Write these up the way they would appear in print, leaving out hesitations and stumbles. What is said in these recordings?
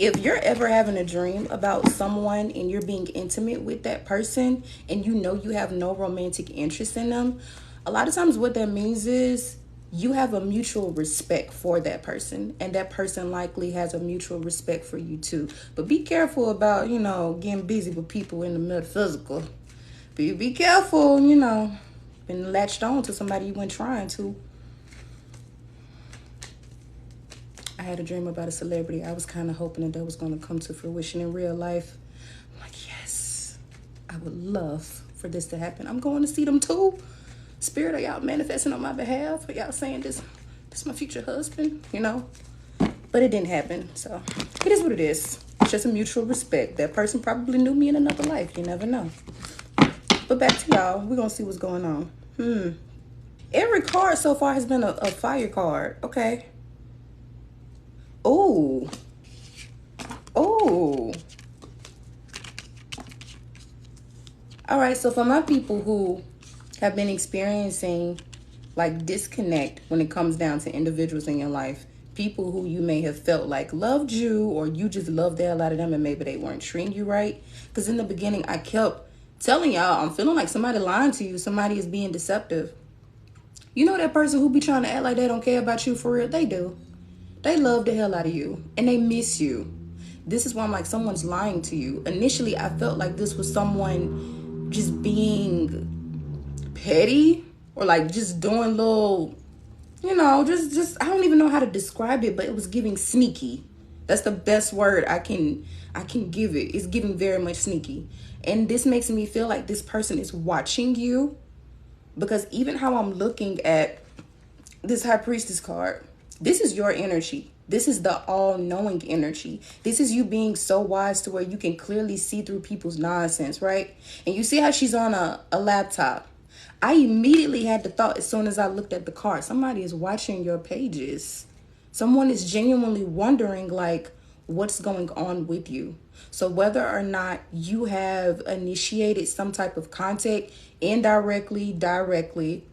If you're ever having a dream about someone and you're being intimate with that person and you know you have no romantic interest in them, a lot of times what that means is you have a mutual respect for that person, and that person likely has a mutual respect for you too. But be careful about, getting busy with people in the metaphysical. Be careful, been latched on to somebody you weren't trying to. I had a dream about a celebrity. I was kind of hoping that was going to come to fruition in real life. I'm like, yes, I would love for this to happen. I'm going to see them too. Spirit, are y'all manifesting on my behalf? Are y'all saying this is my future husband? But it didn't happen. So it is what it is. It's just a mutual respect. That person probably knew me in another life. You never know. But back to y'all. We're going to see what's going on. Every card so far has been a fire card. Okay. Oh. All right, so for my people who have been experiencing like disconnect when it comes down to individuals in your life, people who you may have felt like loved you, or you just loved the hell out of them and maybe they weren't treating you right. Because in the beginning, I kept telling y'all, I'm feeling like somebody lying to you. Somebody is being deceptive. You know that person who be trying to act like they don't care about you for real? They do. They love the hell out of you and they miss you. This is why I'm like, someone's lying to you. Initially, I felt like this was someone just being petty or like just doing little, just I don't even know how to describe it, but it was giving sneaky. That's the best word I can give it. It's giving very much sneaky. And this makes me feel like this person is watching you, because even how I'm looking at this High Priestess card, this is your energy. This is the all-knowing energy. This is you being so wise to where you can clearly see through people's nonsense, right? And you see how she's on a laptop. I immediately had the thought as soon as I looked at the card, somebody is watching your pages. Someone is genuinely wondering, like, what's going on with you. So whether or not you have initiated some type of contact, indirectly, directly,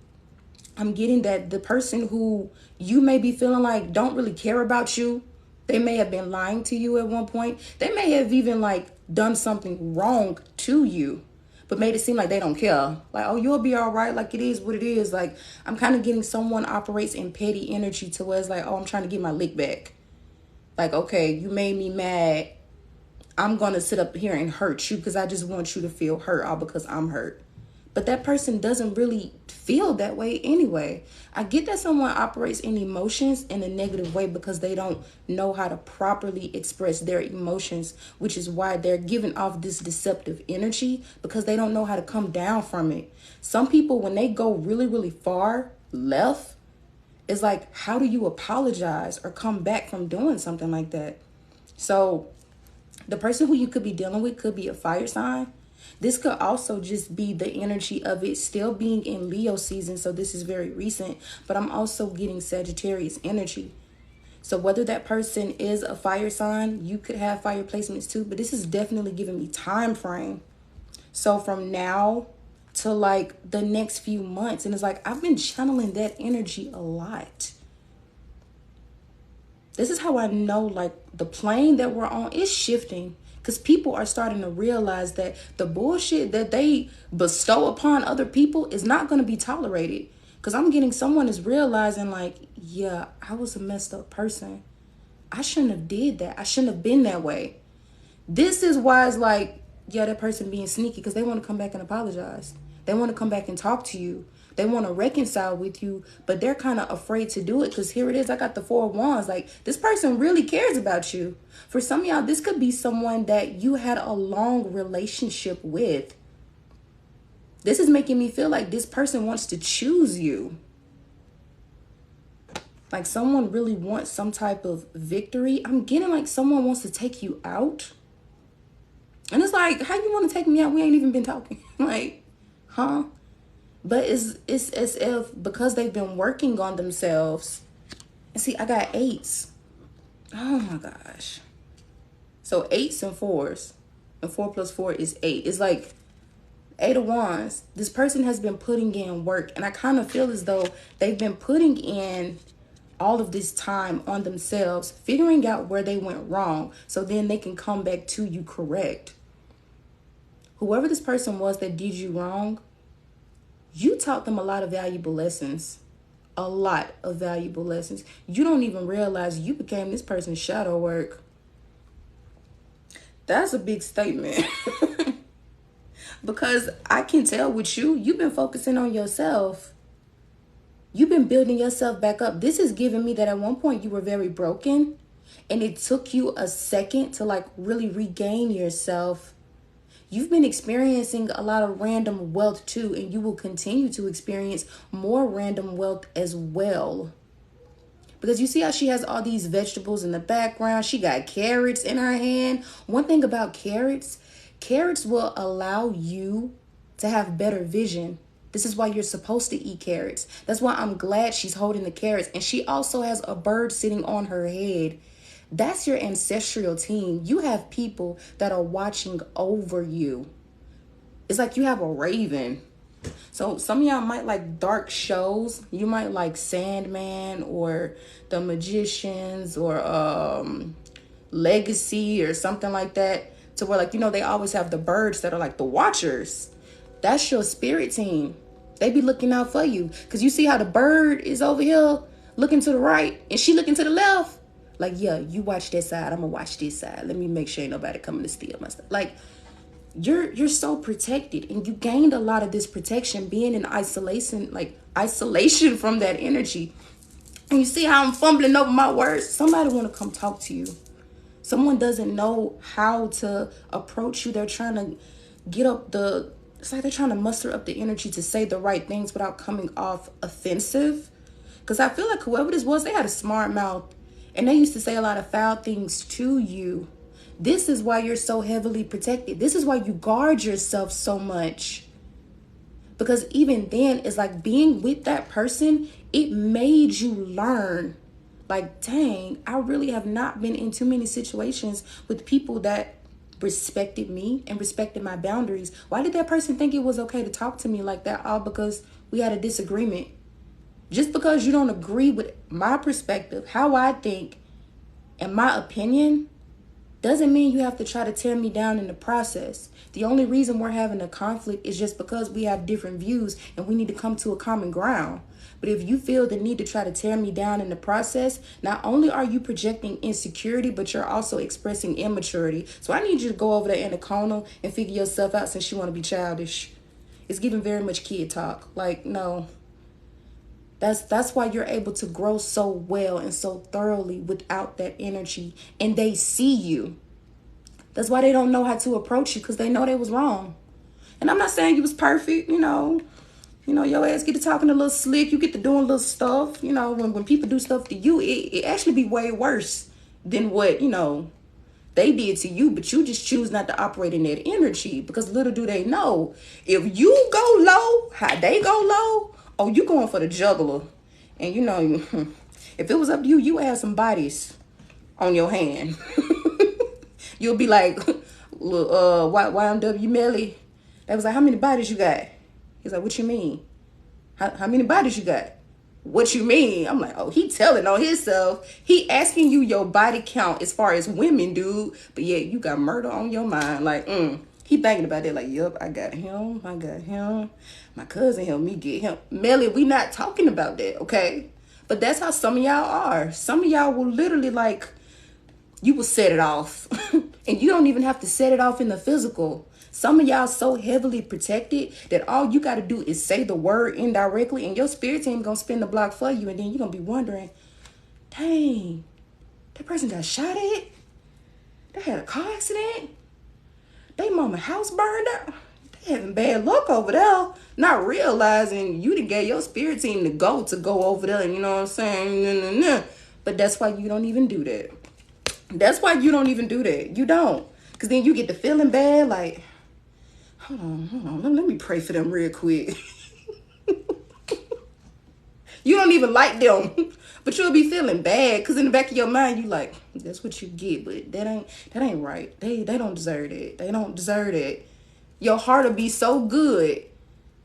I'm getting that the person who you may be feeling like don't really care about you, they may have been lying to you at one point. They may have even like done something wrong to you, but made it seem like they don't care. Like, oh, you'll be all right. Like, it is what it is. Like, I'm kind of getting someone operates in petty energy to where it's like, oh, I'm trying to get my lick back. Like, okay, you made me mad. I'm going to sit up here and hurt you because I just want you to feel hurt, all because I'm hurt. But that person doesn't really feel that way anyway. I get that someone operates in emotions in a negative way because they don't know how to properly express their emotions, which is why they're giving off this deceptive energy, because they don't know how to come down from it. Some people, when they go really, really far left, it's like, how do you apologize or come back from doing something like that? So the person who you could be dealing with could be a fire sign. This could also just be the energy of it still being in Leo season. So this is very recent, but I'm also getting Sagittarius energy. So whether that person is a fire sign, you could have fire placements too, but this is definitely giving me time frame. So from now to like the next few months, and it's like, I've been channeling that energy a lot. This is how I know like the plane that we're on is shifting. Because people are starting to realize that the bullshit that they bestow upon other people is not going to be tolerated. Because I'm getting someone is realizing like, yeah, I was a messed up person. I shouldn't have did that. I shouldn't have been that way. This is why it's like, yeah, that person being sneaky because they want to come back and apologize. They want to come back and talk to you. They want to reconcile with you, but they're kind of afraid to do it because here it is. I got the 4 of Wands. Like, this person really cares about you. For some of y'all, this could be someone that you had a long relationship with. This is making me feel like this person wants to choose you. Like someone really wants some type of victory. I'm getting like someone wants to take you out. And it's like, how you want to take me out? We ain't even been talking. Like, huh? But it's as if because they've been working on themselves. And see, I got 8s. Oh my gosh. So 8s and 4s. And 4 plus 4 is 8. It's like 8 of Wands. This person has been putting in work. And I kind of feel as though they've been putting in all of this time on themselves, figuring out where they went wrong, so then they can come back to you correct. Whoever this person was that did you wrong, you taught them a lot of valuable lessons. A lot of valuable lessons. You don't even realize you became this person's shadow work. That's a big statement. Because I can tell with you, you've been focusing on yourself. You've been building yourself back up. This is giving me that at one point you were very broken, and it took you a second to like really regain yourself. You've been experiencing a lot of random wealth too, and you will continue to experience more random wealth as well. Because you see how she has all these vegetables in the background. She got carrots in her hand. One thing about carrots will allow you to have better vision. This is why you're supposed to eat carrots. That's why I'm glad she's holding the carrots. And she also has a bird sitting on her head. That's your ancestral team. You have people that are watching over you. It's like you have a raven. So some of y'all might like dark shows. You might like Sandman or The Magicians or Legacy or something like that. To where like, they always have the birds that are like the watchers. That's your spirit team. They be looking out for you. Because you see how the bird is over here looking to the right and she looking to the left. Like, yeah, you watch that side. I'm going to watch this side. Let me make sure ain't nobody coming to steal my stuff. Like, you're so protected. And you gained a lot of this protection being in isolation from that energy. And you see how I'm fumbling over my words? Somebody want to come talk to you. Someone doesn't know how to approach you. They're trying to it's like they're trying to muster up the energy to say the right things without coming off offensive. Because I feel like whoever this was, they had a smart mouth. And they used to say a lot of foul things to you. This is why you're so heavily protected. This is why you guard yourself so much. Because even then, it's like being with that person, it made you learn. Like, dang, I really have not been in too many situations with people that respected me and respected my boundaries. Why did that person think it was okay to talk to me like that? All because we had a disagreement. Just because you don't agree with my perspective, how I think, and my opinion, doesn't mean you have to try to tear me down in the process. The only reason we're having a conflict is just because we have different views and we need to come to a common ground. But if you feel the need to try to tear me down in the process, not only are you projecting insecurity, but you're also expressing immaturity. So I need you to go over there in the corner and figure yourself out since you want to be childish. It's giving very much kid talk. Like, no. That's why you're able to grow so well and so thoroughly without that energy. And they see you. That's why they don't know how to approach you, because they know they was wrong. And I'm not saying you was perfect, your ass get to talking a little slick. You get to doing little stuff. When people do stuff to you, it actually be way worse than what, they did to you. But you just choose not to operate in that energy, because little do they know, if you go low, how they go low, oh, you going for the juggler. And if it was up to you, you would have some bodies on your hand. You'll be like, YMW Melly. They was like, how many bodies you got? He's like, what you mean? How many bodies you got? What you mean? I'm like, oh, he telling on himself. He asking you your body count as far as women, dude. But yeah, you got murder on your mind. Like, he thinking about it like, yup, I got him. My cousin helped me get him. Melly, we not talking about that, okay? But that's how some of y'all are. Some of y'all will literally you will set it off. And you don't even have to set it off in the physical. Some of y'all so heavily protected that all you got to do is say the word indirectly, and your spirit team going to spin the block for you. And then you're going to be wondering, dang, that person got shot at? They had a car accident? They mama house burned up? They having bad luck over there. Not realizing you done gave your spirit team to go over there. And you know what I'm saying? Nah. But that's why you don't even do that. That's why you don't even do that. You don't. Because then you get to feeling bad like, hold on. Let me pray for them real quick. You don't even like them. But you'll be feeling bad because in the back of your mind, you like, that's what you get. But that ain't right. They don't deserve it. They don't deserve it. Your heart will be so good.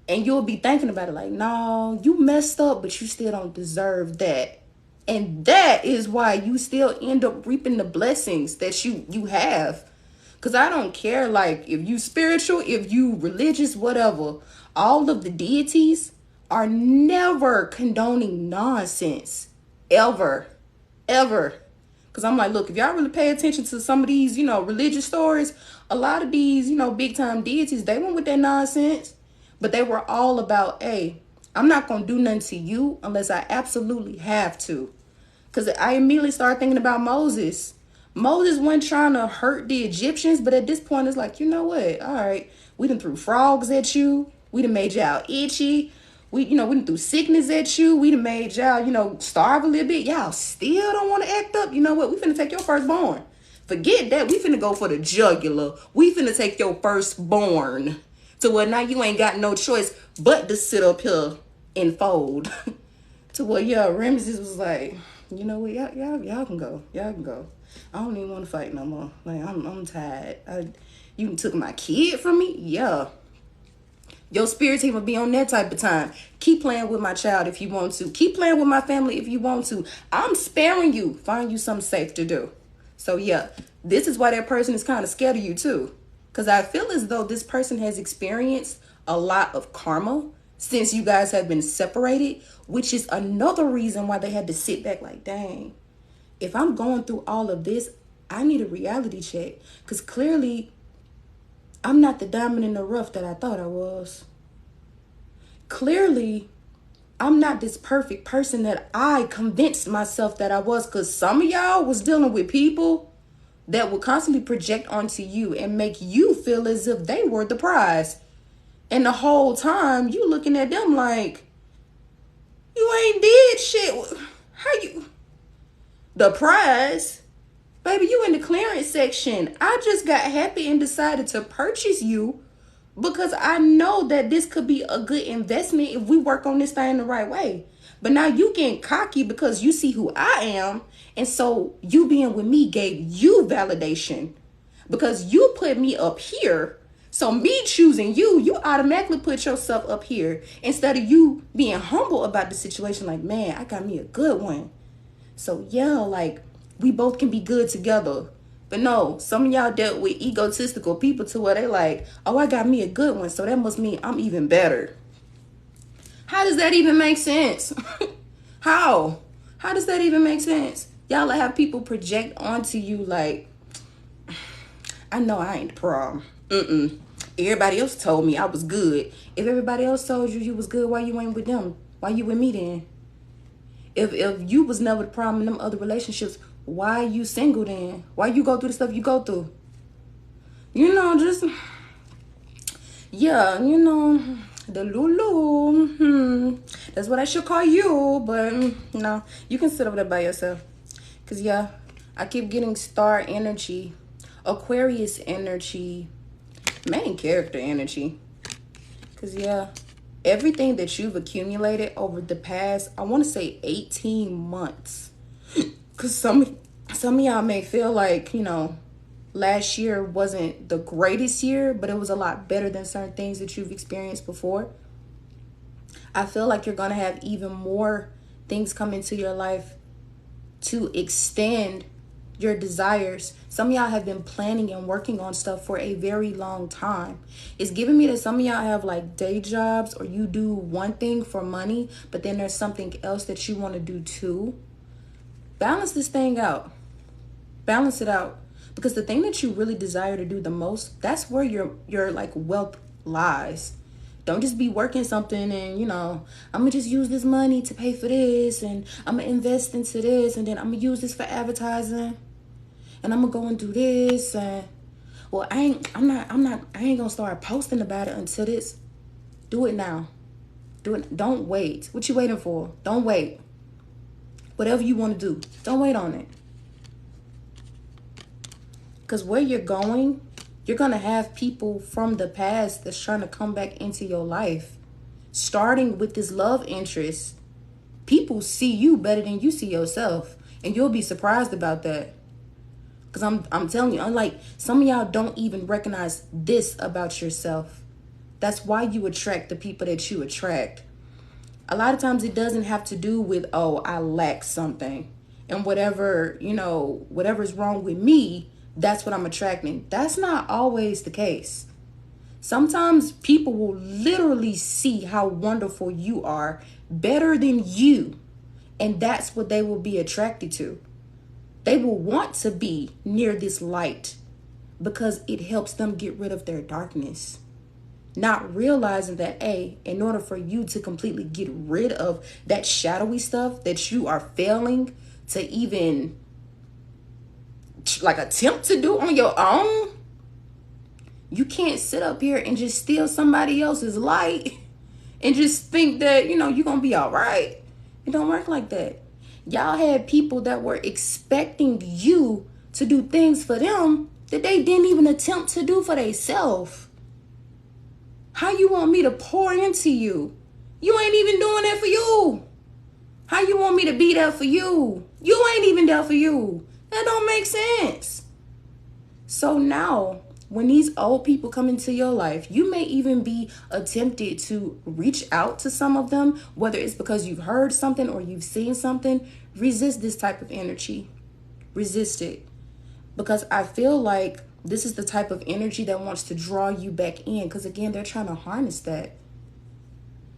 And you'll be thinking about it like, no, you messed up, but you still don't deserve that. And that is why you still end up reaping the blessings that you have. Because I don't care, like, if you spiritual, if you religious, whatever. All of the deities are never condoning nonsense. Ever. Ever. Because I'm like, look, if y'all really pay attention to some of these, religious stories, a lot of these, big time deities, they went with that nonsense. But they were all about, hey, I'm not going to do nothing to you unless I absolutely have to. Because I immediately started thinking about Moses. Moses wasn't trying to hurt the Egyptians, but at this point, it's like, you know what? All right, we done threw frogs at you. We done made y'all itchy. We done threw sickness at you. We done made y'all, starve a little bit. Y'all still don't want to act up. You know what? We finna take your firstborn. Forget that. We finna go for the jugular. We finna take your firstborn. To where now you ain't got no choice but to sit up here and fold. To where, Ramses was like, you know what, y'all can go. Y'all can go. I don't even want to fight no more. Like, I'm tired. You took my kid from me? Yeah. Your spirit team will be on that type of time. Keep playing with my child if you want to. Keep playing with my family if you want to. I'm sparing you. Find you something safe to do. So, yeah, this is why that person is kind of scared of you, too. Because I feel as though this person has experienced a lot of karma since you guys have been separated, which is another reason why they had to sit back like, dang, if I'm going through all of this, I need a reality check. Because clearly, I'm not the diamond in the rough that I thought I was. Clearly, I'm not this perfect person that I convinced myself that I was. Because some of y'all was dealing with people that would constantly project onto you and make you feel as if they were the prize. And the whole time, you looking at them like, you ain't did shit. How you? The prize? Baby, you in the clearance section. I just got happy and decided to purchase you because I know that this could be a good investment if we work on this thing the right way. But now you getting cocky because you see who I am. And so you being with me gave you validation because you put me up here. So me choosing you, you automatically put yourself up here instead of you being humble about the situation. Like, man, I got me a good one. So yeah, like, we both can be good together. But no, some of y'all dealt with egotistical people to where they like, oh, I got me a good one, so that must mean I'm even better. How does that even make sense? How? How does that even make sense? Y'all have people project onto you like, I know I ain't the problem. Everybody else told me I was good. If everybody else told you was good, why you ain't with them? Why you with me then? If you was never the problem in them other relationships, why you single then? Why you go through the stuff you go through? Just, yeah, the Lulu. That's what I should call you, but no, you can sit over there by yourself. Because, yeah, I keep getting star energy, Aquarius energy, main character energy. Because, yeah, everything that you've accumulated over the past, I want to say 18 months. Because some of y'all may feel like, last year wasn't the greatest year, but it was a lot better than certain things that you've experienced before. I feel like you're going to have even more things come into your life to extend your desires. Some of y'all have been planning and working on stuff for a very long time. It's giving me that some of y'all have like day jobs, or you do one thing for money, but then there's something else that you want to do too. Balance this thing out. Balance it out. Because the thing that you really desire to do the most, that's where your like wealth lies. Don't just be working something and, I'm going to just use this money to pay for this, and I'm going to invest into this, and then I'm going to use this for advertising, and I'm going to go and do this. And, well, I ain't going to start posting about it until this. Do it now. Do it. Don't wait. What you waiting for? Don't wait. Whatever you want to do, don't wait on it. Because where you're going, you're going to have people from the past that's trying to come back into your life. Starting with this love interest, people see you better than you see yourself. And you'll be surprised about that. Because I'm telling you, unlike some of y'all don't even recognize this about yourself. That's why you attract the people that you attract. A lot of times it doesn't have to do with, oh, I lack something. And whatever, whatever's wrong with me, that's what I'm attracting. That's not always the case. Sometimes people will literally see how wonderful you are better than you. And that's what they will be attracted to. They will want to be near this light because it helps them get rid of their darkness. Not realizing that, hey, in order for you to completely get rid of that shadowy stuff that you are failing to even like attempt to do on your own, you can't sit up here and just steal somebody else's light and just think that, you're going to be all right. It don't work like that. Y'all had people that were expecting you to do things for them that they didn't even attempt to do for themselves. How you want me to pour into you? You ain't even doing that for you. How you want me to be there for you? You ain't even there for you. That don't make sense. So now, when these old people come into your life, you may even be tempted to reach out to some of them, whether it's because you've heard something or you've seen something. Resist this type of energy. Resist it. Because I feel like this is the type of energy that wants to draw you back in. Because again, they're trying to harness that.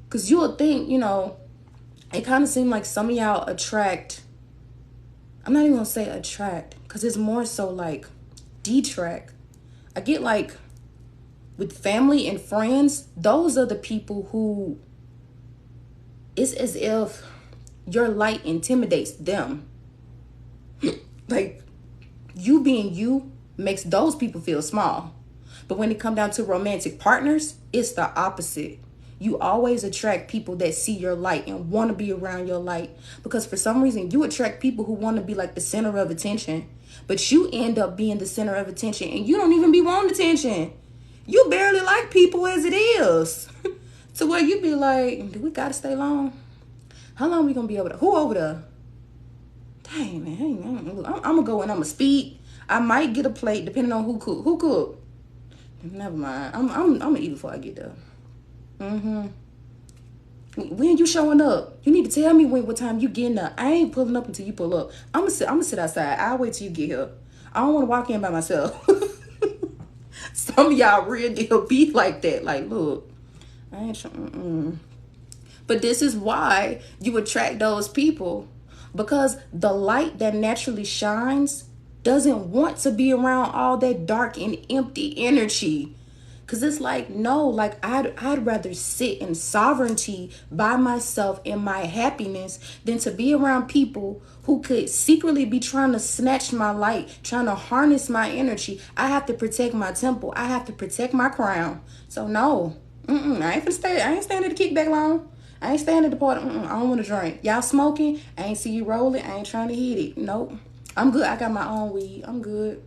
Because you'll think, it kind of seems like some of y'all attract. I'm not even going to say attract. Because it's more so like detract. I get like with family and friends, those are the people who it's as if your light intimidates them. Like you being you makes those people feel small. But when it comes down to romantic partners, it's the opposite. You always attract people that see your light and want to be around your light. Because for some reason, you attract people who want to be like the center of attention. But you end up being the center of attention and you don't even be wanting attention. You barely like people as it is. To where you be like, do we got to stay long? How long we going to be over there? Who over there? Dang, man. I'm going to go and I'm going to speak. I might get a plate depending on who cook. Who cook? Never mind. I'm gonna eat before I get there. When you showing up? You need to tell me what time you getting up. I ain't pulling up until you pull up. I'm gonna sit outside. I'll wait till you get here. I don't want to walk in by myself. Some of y'all real deal be like that. Like, look, I ain't sure. But this is why you attract those people, because the light that naturally shines doesn't want to be around all that dark and empty energy. Because it's like, no, like I'd rather sit in sovereignty by myself in my happiness than to be around people who could secretly be trying to snatch my light, trying to harness my energy. I have to protect my temple. I have to protect my crown. So no, I ain't standing to kick back long. I ain't staying at the party. I don't want to drink. Y'all smoking? I ain't see you rolling. I ain't trying to hit it. Nope. I'm good. I got my own weed. I'm good.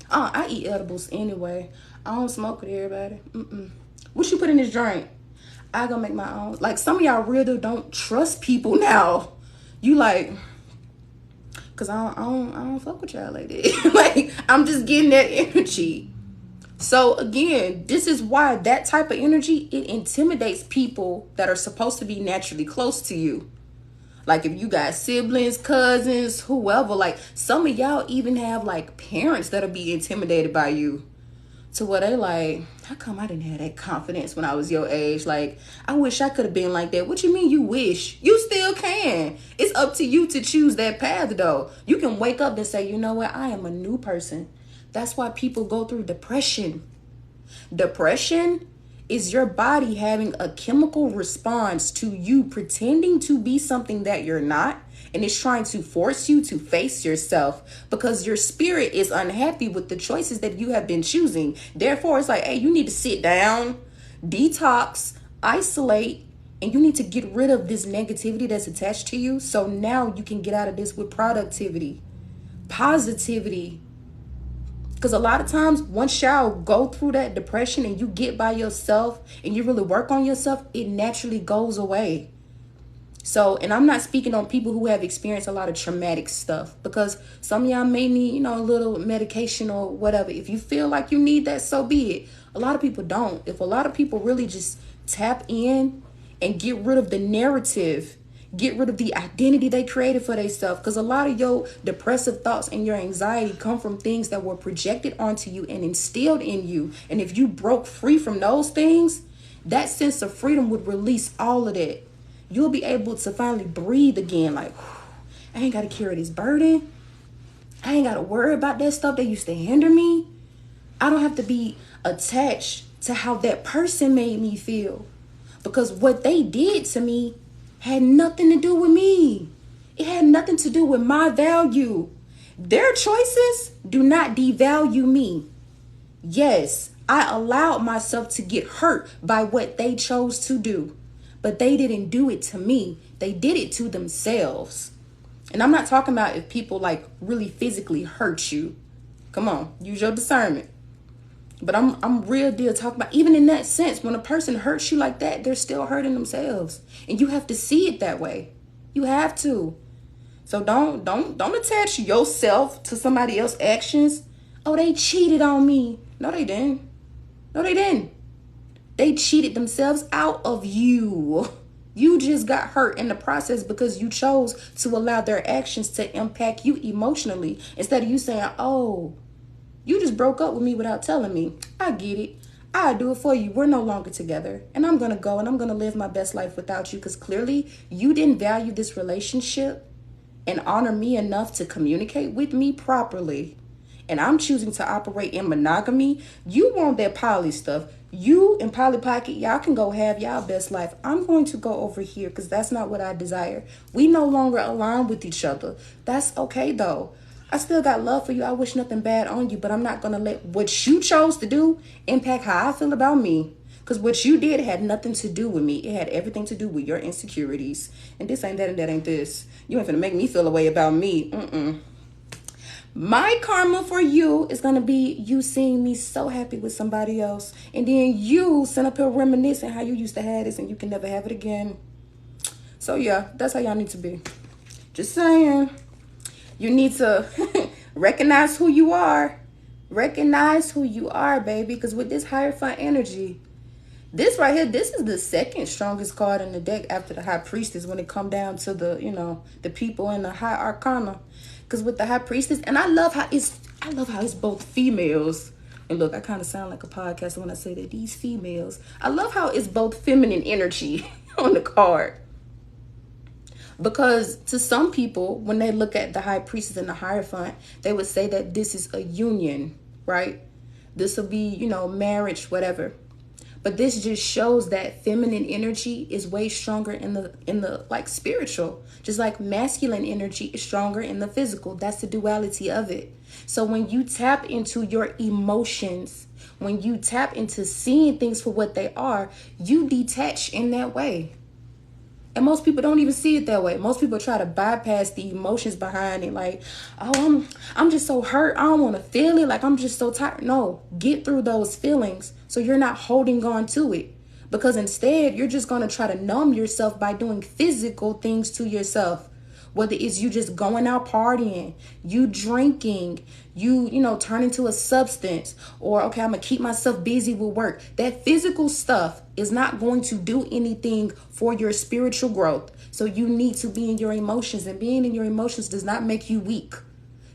I eat edibles anyway. I don't smoke with everybody. What you put in this drink? I gonna make my own. Like some of y'all really don't trust people now. You like, cause I don't fuck with y'all like that. Like I'm just getting that energy. So again, this is why that type of energy, it intimidates people that are supposed to be naturally close to you. Like if you got siblings, cousins, whoever, like some of y'all even have like parents that'll be intimidated by you. To where they like, how come I didn't have that confidence when I was your age? Like, I wish I could have been like that. What you mean you wish? You still can. It's up to you to choose that path though. You can wake up and say, you know what? I am a new person. That's why people go through depression. Depression is your body having a chemical response to you pretending to be something that you're not, and it's trying to force you to face yourself because your spirit is unhappy with the choices that you have been choosing. Therefore, it's like, hey, you need to sit down, detox, isolate, and you need to get rid of this negativity that's attached to you. So now you can get out of this with productivity, positivity. Because a lot of times, once y'all go through that depression and you get by yourself and you really work on yourself, it naturally goes away. So, and I'm not speaking on people who have experienced a lot of traumatic stuff, because some of y'all may need, a little medication or whatever. If you feel like you need that, so be it. A lot of people don't. If a lot of people really just tap in and get rid of the narrative. Get rid of the identity they created for themselves. Because a lot of your depressive thoughts and your anxiety come from things that were projected onto you and instilled in you. And if you broke free from those things, that sense of freedom would release all of that. You'll be able to finally breathe again. Like, I ain't got to carry this burden. I ain't got to worry about that stuff that used to hinder me. I don't have to be attached to how that person made me feel. Because what they did to me had nothing to do with me. It had nothing to do with my value. Their choices do not devalue me. Yes, I allowed myself to get hurt by what they chose to do. But they didn't do it to me. They did it to themselves. And I'm not talking about if people like really physically hurt you. Come on, use your discernment. But I'm real deal talking about, even in that sense, when a person hurts you like that, they're still hurting themselves. And you have to see it that way. You have to. So don't attach yourself to somebody else's actions. Oh, they cheated on me. No, they didn't. No, they didn't. They cheated themselves out of you. You just got hurt in the process because you chose to allow their actions to impact you emotionally. Instead of you saying, oh, you just broke up with me without telling me. I get it. I do it for you. We're no longer together. And I'm going to go and I'm going to live my best life without you because clearly you didn't value this relationship and honor me enough to communicate with me properly. And I'm choosing to operate in monogamy. You want that poly stuff. You and Polly Pocket, y'all can go have y'all best life. I'm going to go over here because that's not what I desire. We no longer align with each other. That's okay though. I still got love for you. I wish nothing bad on you, but I'm not going to let what you chose to do impact how I feel about me. Because what you did had nothing to do with me. It had everything to do with your insecurities. And this ain't that and that ain't this. You ain't finna make me feel a way about me. My karma for you is going to be you seeing me so happy with somebody else. And then you send up here reminiscing how you used to have this and you can never have it again. So yeah, that's how y'all need to be. Just saying. You need to recognize who you are. Recognize who you are, baby. Because with this Hierophant energy, this right here, this is the second strongest card in the deck after the High Priestess when it come down to the, the people in the High Arcana. Because with the High Priestess, and I love how it's both females. And look, I kind of sound like a podcaster when I say that these females. I love how it's both feminine energy on the card. Because to some people, when they look at the High Priestess and the Hierophant, they would say that this is a union, right? This will be, marriage, whatever. But this just shows that feminine energy is way stronger in the like spiritual. Just like masculine energy is stronger in the physical. That's the duality of it. So when you tap into your emotions, when you tap into seeing things for what they are, you detach in that way. And most people don't even see it that way. Most people try to bypass the emotions behind it. Like, oh, I'm just so hurt. I don't want to feel it. Like, I'm just so tired. No, get through those feelings so you're not holding on to it. Because instead, you're just going to try to numb yourself by doing physical things to yourself. Whether it's you just going out partying, you drinking, you turning to a substance, or okay, I'm gonna keep myself busy with work. That physical stuff is not going to do anything for your spiritual growth. So you need to be in your emotions, and being in your emotions does not make you weak.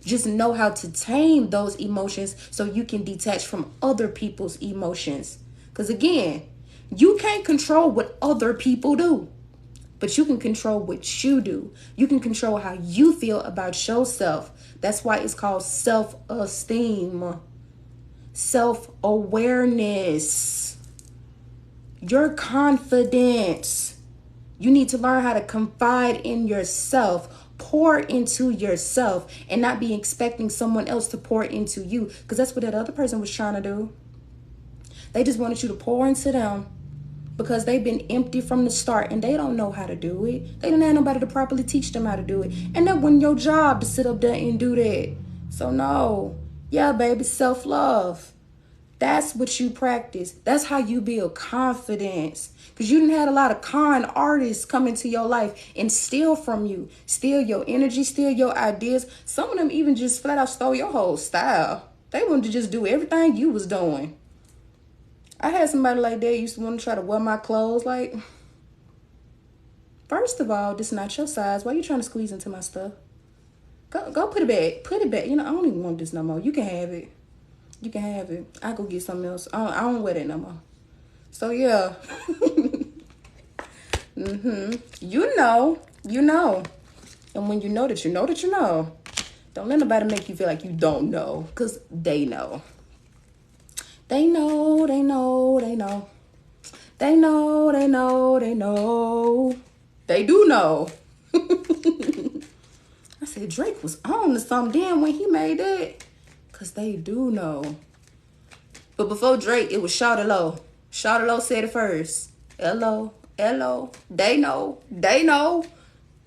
Just know how to tame those emotions so you can detach from other people's emotions. Because again, you can't control what other people do. But you can control what you do. You can control how you feel about yourself. That's why it's called self-esteem, self-awareness, your confidence. You need to learn how to confide in yourself, pour into yourself, and not be expecting someone else to pour into you. Because that's what that other person was trying to do. They just wanted you to pour into them. Because they've been empty from the start and they don't know how to do it. They don't have nobody to properly teach them how to do it. And that wasn't your job to sit up there and do that. So no. Yeah, baby, self-love. That's what you practice. That's how you build confidence. Because you didn't have a lot of con artists come into your life and steal from you. Steal your energy, steal your ideas. Some of them even just flat out stole your whole style. They wanted to just do everything you was doing. I had somebody like that used to want to try to wear my clothes. Like, First of all, this is not your size. Why you trying to squeeze into my stuff? Go put it back. Put it back. You know, I don't even want this no more. You can have it. You can have it. I go get something else. I don't wear that no more. So yeah. You know. You know. And when you know that you know that you know, don't let nobody make you feel like you don't know. Because they know. They know, they know, they know. They know, they know, they know. They do know. I said Drake was on to something then when he made that. Because they do know. But before Drake, it was Shawty Lo. Shawty Lo said it first. Hello, hello. They know. They know.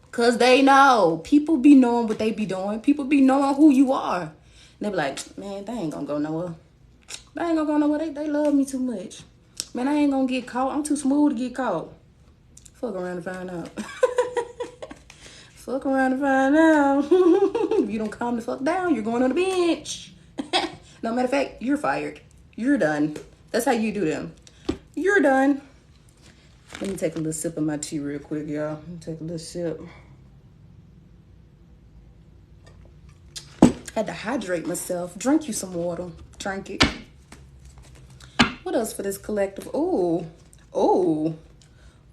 Because they know. People be knowing what they be doing. People be knowing who you are. And they be like, man, they ain't going to go nowhere. They ain't going to go nowhere. They love me too much. Man, I ain't going to get caught. I'm too smooth to get caught. Fuck around and find out. Fuck around and find out. If you don't calm the fuck down, you're going on the bench. No, matter of fact, you're fired. You're done. That's how you do them. You're done. Let me take a little sip of my tea real quick, y'all. Let me take a little sip. Had to hydrate myself. Drink you some water. Drink it. What else for this collective? Oh. Oh.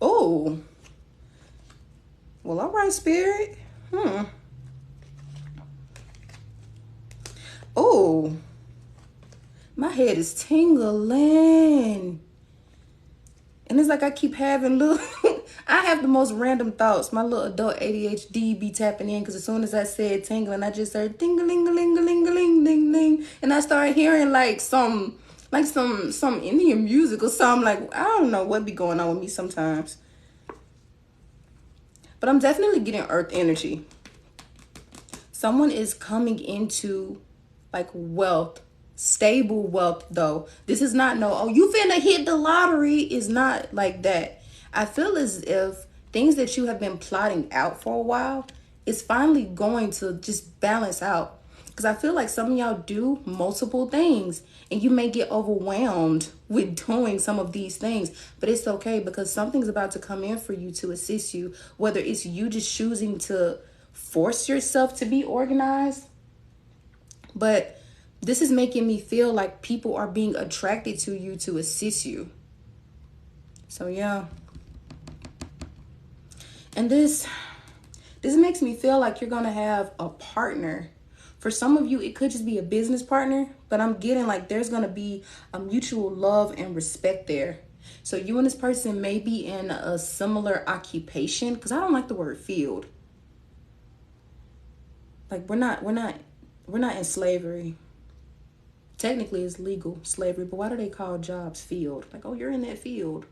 Oh. Well, all right, Spirit. Oh. My head is tingling. And it's like I keep having little... I have the most random thoughts. My little adult ADHD be tapping in because as soon as I said tingling, I just heard ting-a-ling-a-ling-a-ling-a-ling-ding-ding. And I started hearing like some Indian music or something. Like, I don't know what be going on with me sometimes. But I'm definitely getting earth energy. Someone is coming into like wealth. Stable wealth though. This is not no, oh, you finna hit the lottery. Is not like that. I feel as if things that you have been plotting out for a while is finally going to just balance out. Because I feel like some of y'all do multiple things and you may get overwhelmed with doing some of these things. But it's okay because something's about to come in for you to assist you. Whether it's you just choosing to force yourself to be organized. But this is making me feel like people are being attracted to you to assist you. So yeah. And this makes me feel like you're going to have a partner. For some of you, it could just be a business partner, but I'm getting like there's going to be a mutual love and respect there. So you and this person may be in a similar occupation, because I don't like the word field. Like we're not in slavery. Technically it's legal slavery, but why do they call jobs field? Like, oh, you're in that field.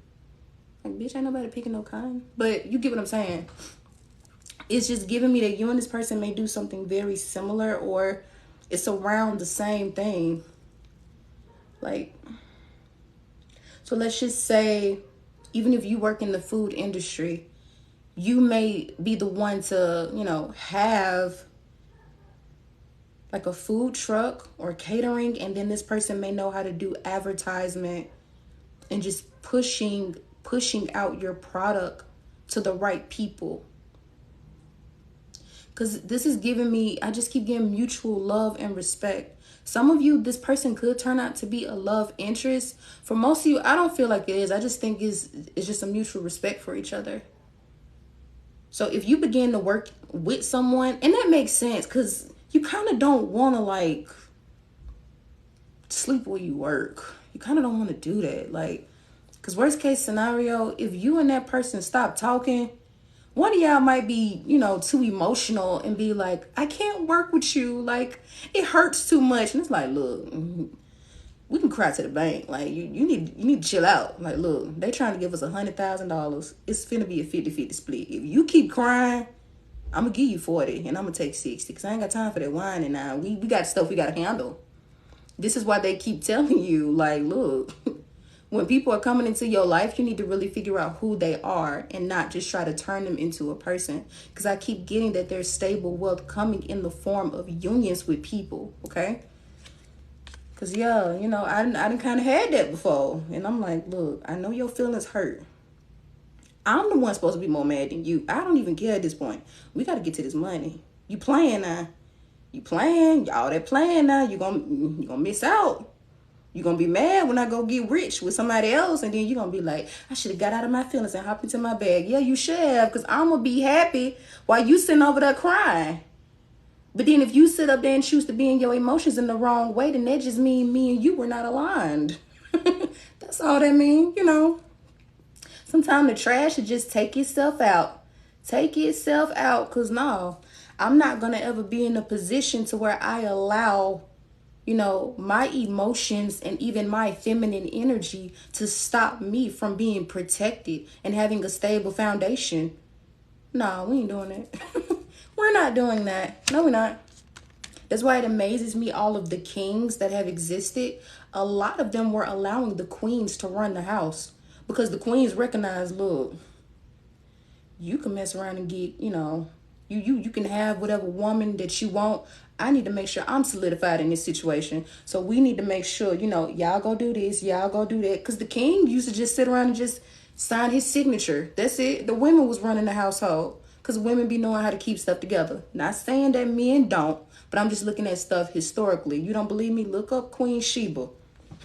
Like, bitch, ain't nobody picking no cotton. But you get what I'm saying. It's just giving me that you and this person may do something very similar, or it's around the same thing. Like, so let's just say, even if you work in the food industry, you may be the one to, you know, have like a food truck or catering, and then this person may know how to do advertisement and just pushing out your product to the right people. Because this is giving me, I just keep getting mutual love and respect. Some of you, this person could turn out to be a love interest. For most of you, I don't feel like it is. I just think it's just a mutual respect for each other. So if you begin to work with someone, and that makes sense because you kind of don't want to like sleep where you work. You kind of don't want to do that. Like, because worst case scenario, if you and that person stop talking, one of y'all might be, you know, too emotional and be like, I can't work with you. Like, it hurts too much. And it's like, look, we can cry to the bank. Like, you need to chill out. Like, look, they trying to give us $100,000. It's finna be a 50-50 split. If you keep crying, I'm gonna give you 40 and I'm gonna take 60 because I ain't got time for that whining now. We got stuff we gotta handle. This is why they keep telling you, like, look, when people are coming into your life, you need to really figure out who they are and not just try to turn them into a person. Because I keep getting that there's stable wealth coming in the form of unions with people, okay? Because, yeah, you know, I done kind of had that before. And I'm like, look, I know your feelings hurt. I'm the one supposed to be more mad than you. I don't even care at this point. We got to get to this money. You playing now. You playing. Y'all that playing now. You gonna miss out. You gonna be mad when I go get rich with somebody else, and then you gonna be like, I should have got out of my feelings and hopped into my bag. Yeah, you should have, because I'm gonna be happy while you sitting over there crying. But then if you sit up there and choose to be in your emotions in the wrong way, then that just means me and you were not aligned. That's all that means, you know. Sometimes the trash should just take itself out. Take itself out, because no, I'm not going to ever be in a position to where I allow, you know, my emotions and even my feminine energy to stop me from being protected and having a stable foundation. No, we ain't doing it. We're not doing that. No, we're not. That's why it amazes me, all of the kings that have existed, a lot of them were allowing the queens to run the house, because the queens recognize, look, you can mess around and get, you know, you can have whatever woman that you want. I need to make sure I'm solidified in this situation. So we need to make sure, you know, y'all go do this, y'all go do that. Because the king used to just sit around and just sign his signature. That's it. The women was running the household, because women be knowing how to keep stuff together. Not saying that men don't, but I'm just looking at stuff historically. You don't believe me? Look up Queen Sheba.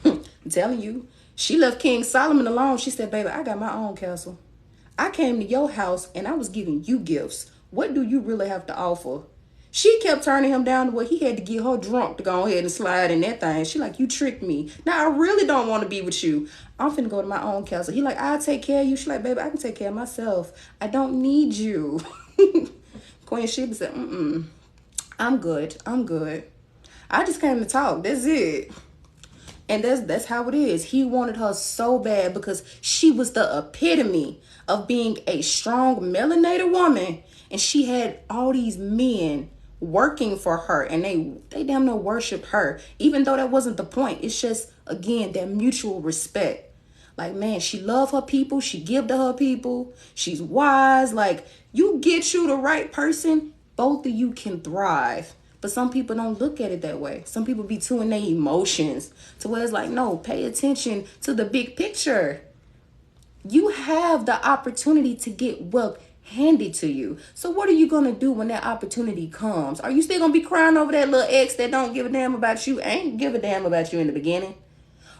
I'm telling you, she left King Solomon alone. She said, baby, I got my own castle. I came to your house and I was giving you gifts. What do you really have to offer? She kept turning him down to where he had to get her drunk to go ahead and slide in that thing. She like, you tricked me. Now I really don't want to be with you. I'm finna go to my own castle. He like, I'll take care of you. She like, baby, I can take care of myself. I don't need you. Queen Sheba said, I'm good. I'm good. I just came to talk. That's it. And that's how it is. He wanted her so bad because she was the epitome of being a strong melanated woman. And she had all these men working for her, and they damn near worship her, even though that wasn't the point. It's just, again, that mutual respect. Like, man, she love her people. She give to her people. She's wise. Like, you get you the right person, both of you can thrive. But some people don't look at it that way. Some people be too in their emotions to where it's like, no, pay attention to the big picture. You have the opportunity to get wealth handed to you. So what are you going to do when that opportunity comes? Are you still going to be crying over that little ex that don't give a damn about you, ain't give a damn about you in the beginning?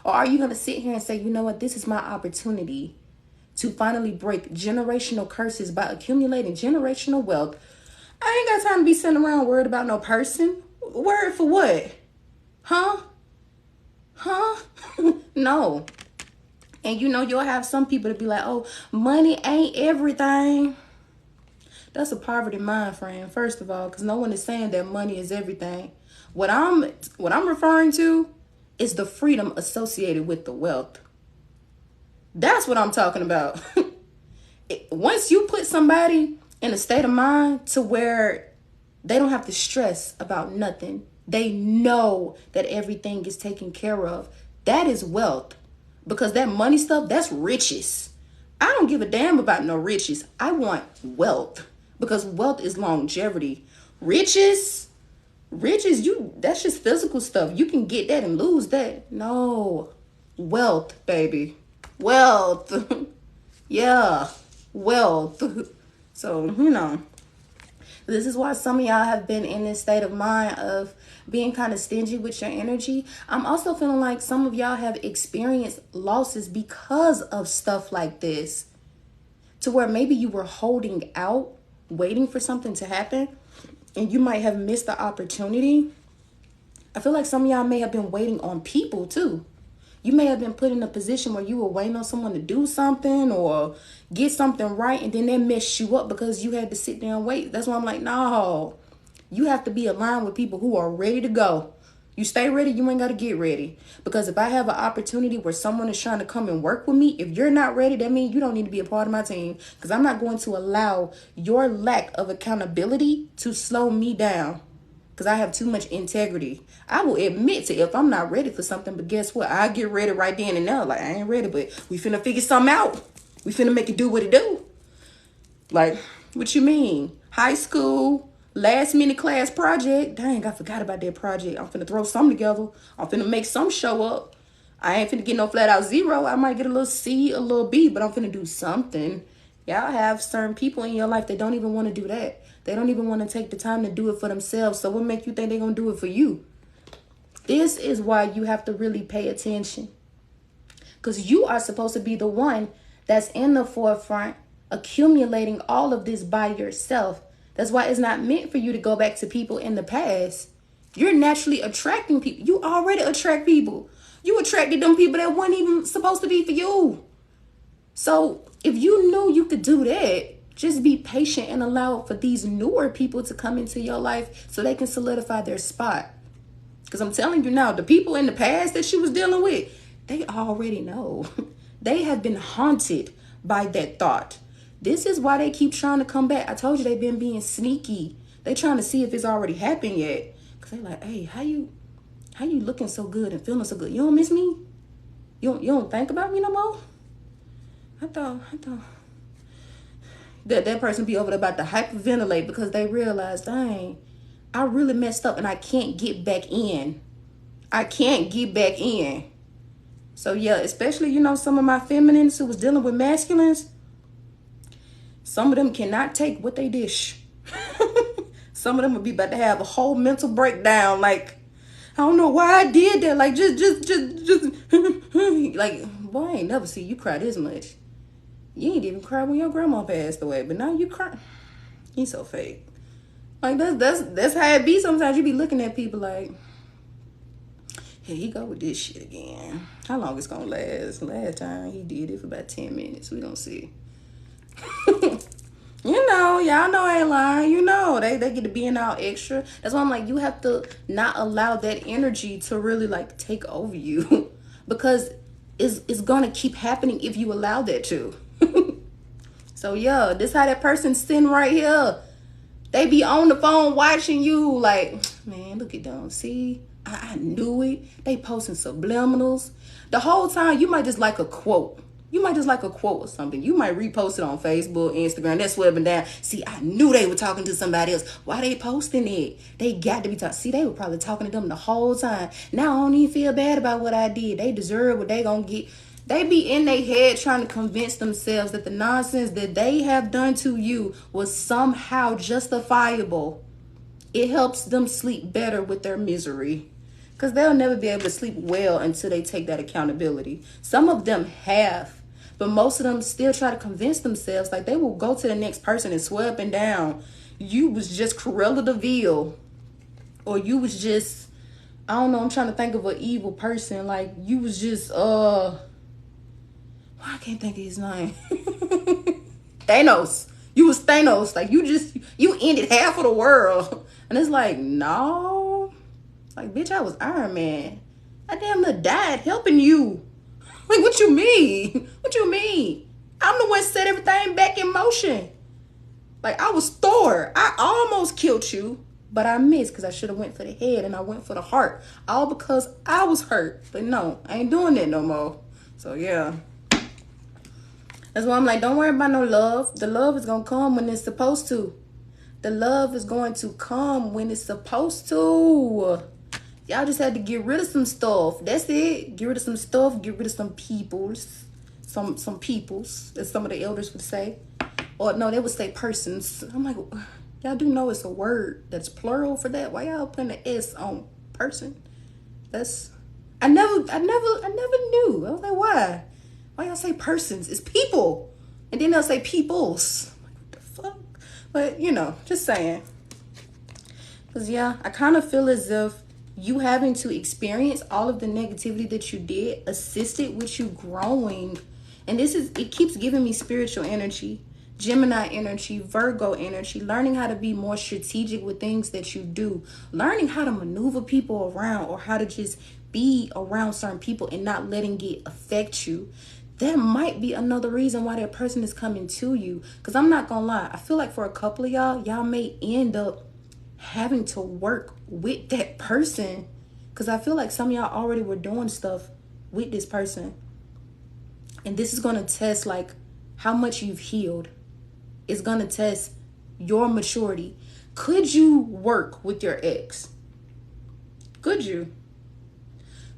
Or are you going to sit here and say, you know what, this is my opportunity to finally break generational curses by accumulating generational wealth? I ain't got time to be sitting around worried about no person. Worried for what? Huh? No. And you know, you'll have some people to be like, oh, money ain't everything. That's a poverty mind frame, first of all, because no one is saying that money is everything. What I'm referring to is the freedom associated with the wealth. That's what I'm talking about. Once you put somebody in a state of mind to where they don't have to stress about nothing, they know that everything is taken care of, that is wealth. Because that money stuff, that's riches. I don't give a damn about no riches. I want wealth, because wealth is longevity. Riches, that's just physical stuff. You can get that and lose that. No, wealth, baby. Wealth. Yeah, wealth. So, you know, this is why some of y'all have been in this state of mind of being kind of stingy with your energy. I'm also feeling like some of y'all have experienced losses because of stuff like this, to where maybe you were holding out, waiting for something to happen, and you might have missed the opportunity. I feel like some of y'all may have been waiting on people too. You may have been put in a position where you were waiting on someone to do something or get something right, and then they messed you up because you had to sit there and wait. That's why I'm like, no, you have to be aligned with people who are ready to go. You stay ready, you ain't got to get ready. Because if I have an opportunity where someone is trying to come and work with me, if you're not ready, that means you don't need to be a part of my team. Because I'm not going to allow your lack of accountability to slow me down. Because I have too much integrity. I will admit to if I'm not ready for something, but guess what? I get ready right then and there. Like, I ain't ready, but we finna figure something out. We finna make it do what it do. Like, what you mean? High school, last minute class project. Dang, I forgot about that project. I'm finna throw something together. I'm finna make some show up. I ain't finna get no flat out zero. I might get a little C, a little B, but I'm finna do something. Y'all have certain people in your life that don't even want to do that. They don't even want to take the time to do it for themselves. So what make you think they're going to do it for you? This is why you have to really pay attention. Because you are supposed to be the one that's in the forefront, accumulating all of this by yourself. That's why it's not meant for you to go back to people in the past. You're naturally attracting people. You already attract people. You attracted them people that weren't even supposed to be for you. So if you knew you could do that, just be patient and allow for these newer people to come into your life so they can solidify their spot. Because I'm telling you now, the people in the past that she was dealing with, they already know. They have been haunted by that thought. This is why they keep trying to come back. I told you they've been being sneaky. They trying to see if it's already happened yet. Because they like, hey, how you looking so good and feeling so good? You don't miss me? You don't think about me no more? I thought that person be over there about to hyperventilate because they realize, dang, I really messed up and I can't get back in. I can't get back in. So yeah, especially, some of my feminines who was dealing with masculines, some of them cannot take what they dish. Some of them would be about to have a whole mental breakdown. Like, I don't know why I did that. Like, just, like, boy, I ain't never see you cry this much. You ain't even cry when your grandma passed away, but now you cry. He's so fake. Like, that's how it be. Sometimes you be looking at people like, here he go with this shit again. How long it's gonna last? Last time he did it for about 10 minutes. We gonna see. Y'all know I ain't lying. They get to being all extra. That's why I'm like, you have to not allow that energy to really like take over you. Because it's gonna keep happening if you allow that to. So yeah, this how that person's sitting right here. They be on the phone watching you like, man, look at them. See, I knew it. They posting subliminals. The whole time you might just like a quote. You might just like a quote or something. You might repost it on Facebook, Instagram. That's swebbing down. See, I knew they were talking to somebody else. Why they posting it? They got to be talking. See, they were probably talking to them the whole time. Now I don't even feel bad about what I did. They deserve what they gonna get. They be in their head trying to convince themselves that the nonsense that they have done to you was somehow justifiable. It helps them sleep better with their misery. Because they'll never be able to sleep well until they take that accountability. Some of them have, but most of them still try to convince themselves. Like, they will go to the next person and swear up and down, you was just Cruella de Vil. Or you was just, I don't know, I'm trying to think of an evil person. Like, you was just, I can't think of his name. Thanos. You was Thanos. Like, you ended half of the world. And it's like, no. Like, bitch, I was Iron Man. I damn near died helping you. Like, what you mean? What you mean? I'm the one set everything back in motion. Like, I was Thor. I almost killed you, but I missed because I should have went for the head and I went for the heart. All because I was hurt. But no, I ain't doing that no more. So, yeah. That's why I'm like, don't worry about no love. The love is going to come when it's supposed to. The love is going to come when it's supposed to. Y'all just had to get rid of some stuff. That's it. Get rid of some stuff. Get rid of some peoples. Some peoples, as some of the elders would say. Or no, they would say persons. I'm like, y'all do know it's a word that's plural for that. Why y'all putting an S on person? I never knew. I was like, why? Why y'all say persons? It's people. And then they'll say peoples. I'm like, what the fuck? But, just saying. Because, yeah, I kind of feel as if you having to experience all of the negativity that you did assisted with you growing. And it keeps giving me spiritual energy, Gemini energy, Virgo energy, learning how to be more strategic with things that you do, learning how to maneuver people around or how to just be around certain people and not letting it affect you. That might be another reason why that person is coming to you. Because I'm not going to lie. I feel like for a couple of y'all may end up having to work with that person. Because I feel like some of y'all already were doing stuff with this person. And this is going to test like how much you've healed. It's going to test your maturity. Could you work with your ex? Could you?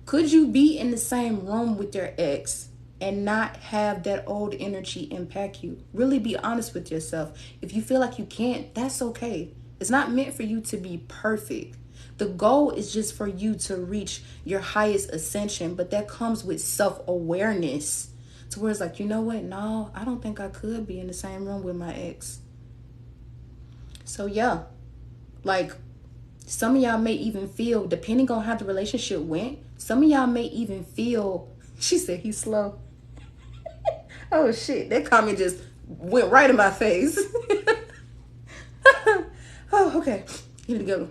Could you be in the same room with your ex and not have that old energy impact you. Really be honest with yourself. If you feel like you can't, that's okay. It's not meant for you to be perfect. The goal is just for you to reach your highest ascension, but that comes with self-awareness. To where it's like, you know what? No, I don't think I could be in the same room with my ex. So yeah, like some of y'all may even feel, depending on how the relationship went, some of y'all may even feel, she said he's slow. Oh shit, that comment just went right in my face. Oh, okay. Here we go.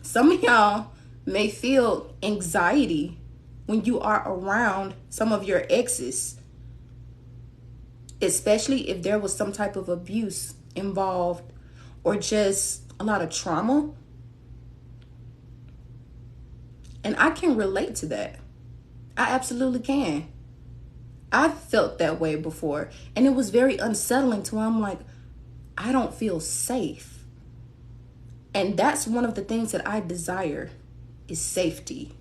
Some of y'all may feel anxiety when you are around some of your exes, especially if there was some type of abuse involved or just a lot of trauma. And I can relate to that. I absolutely can. I've felt that way before, and it was very unsettling to where I'm like, I don't feel safe. And that's one of the things that I desire is safety.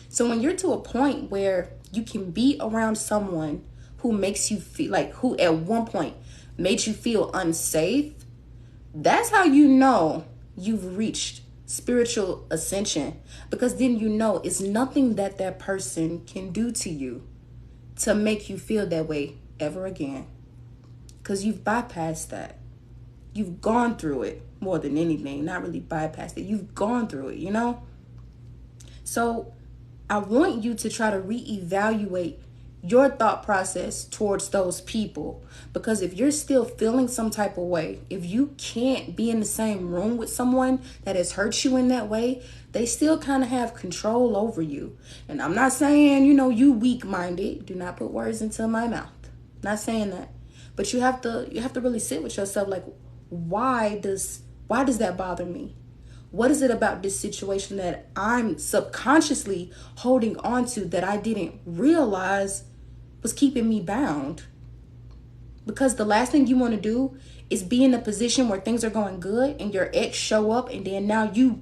So when you're to a point where you can be around someone who makes you feel like, who at one point made you feel unsafe, that's how you know you've reached spiritual ascension. Because then you know it's nothing that that person can do to you to make you feel that way ever again. Because you've bypassed that. You've gone through it more than anything. Not really bypassed it. You've gone through it, you know? So I want you to try to reevaluate your thought process towards those people. Because if you're still feeling some type of way, if you can't be in the same room with someone that has hurt you in that way, they still kind of have control over you. And I'm not saying, you know, you weak-minded. Do not put words into my mouth. Not saying that. But you have to really sit with yourself, like, why does that bother me? What is it about this situation that I'm subconsciously holding on to that I didn't realize was keeping me bound? Because the last thing you want to do is be in a position where things are going good and your ex show up, and then now you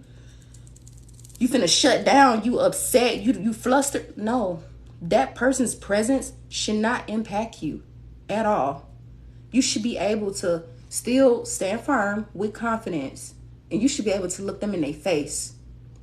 finna shut down, you upset, you flustered. No, that person's presence should not impact you at all. You should be able to still stand firm with confidence, and you should be able to look them in their face.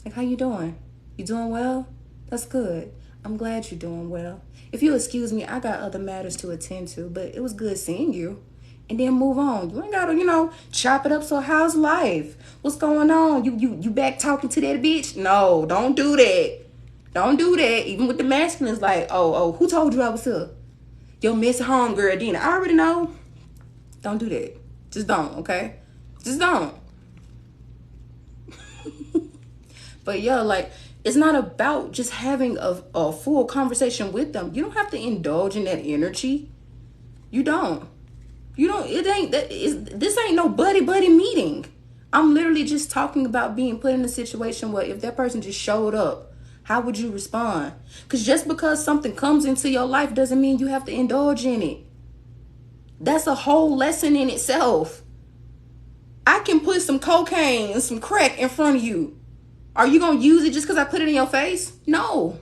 Like, how you doing? You doing well? That's good. I'm glad you're doing well. If you excuse me, I got other matters to attend to, but it was good seeing you. And then move on. You ain't gotta, chop it up. So how's life? What's going on? You back talking to that bitch? No, don't do that. Don't do that. Even with the masculines, like, oh, who told you I was here? Your miss home girl, Dina. I already know. Don't do that. Just don't, okay? Just don't. But yeah, like, it's not about just having a full conversation with them. You don't have to indulge in that energy. You don't. This ain't no buddy meeting. I'm literally just talking about being put in a situation where if that person just showed up, how would you respond? Because just because something comes into your life doesn't mean you have to indulge in it. That's a whole lesson in itself. I can put some cocaine and some crack in front of you. Are you going to use it just because I put it in your face? No.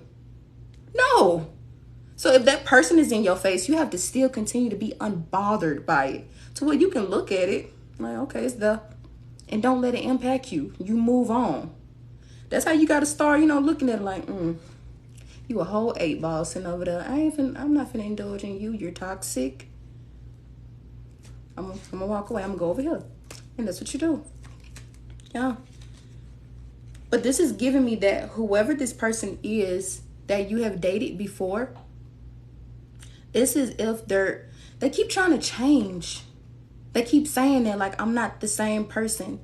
So if that person is in your face, you have to still continue to be unbothered by it. To where you can look at it, like, okay, it's there. And don't let it impact you. You move on. That's how you got to start, looking at it like, you a whole 8-ball sitting over there. I'm not finna indulge in you. You're toxic. I'm gonna walk away. I'm gonna go over here. And that's what you do. Yeah. But this is giving me that whoever this person is that you have dated before, this is if they keep trying to change. They keep saying that, like, I'm not the same person.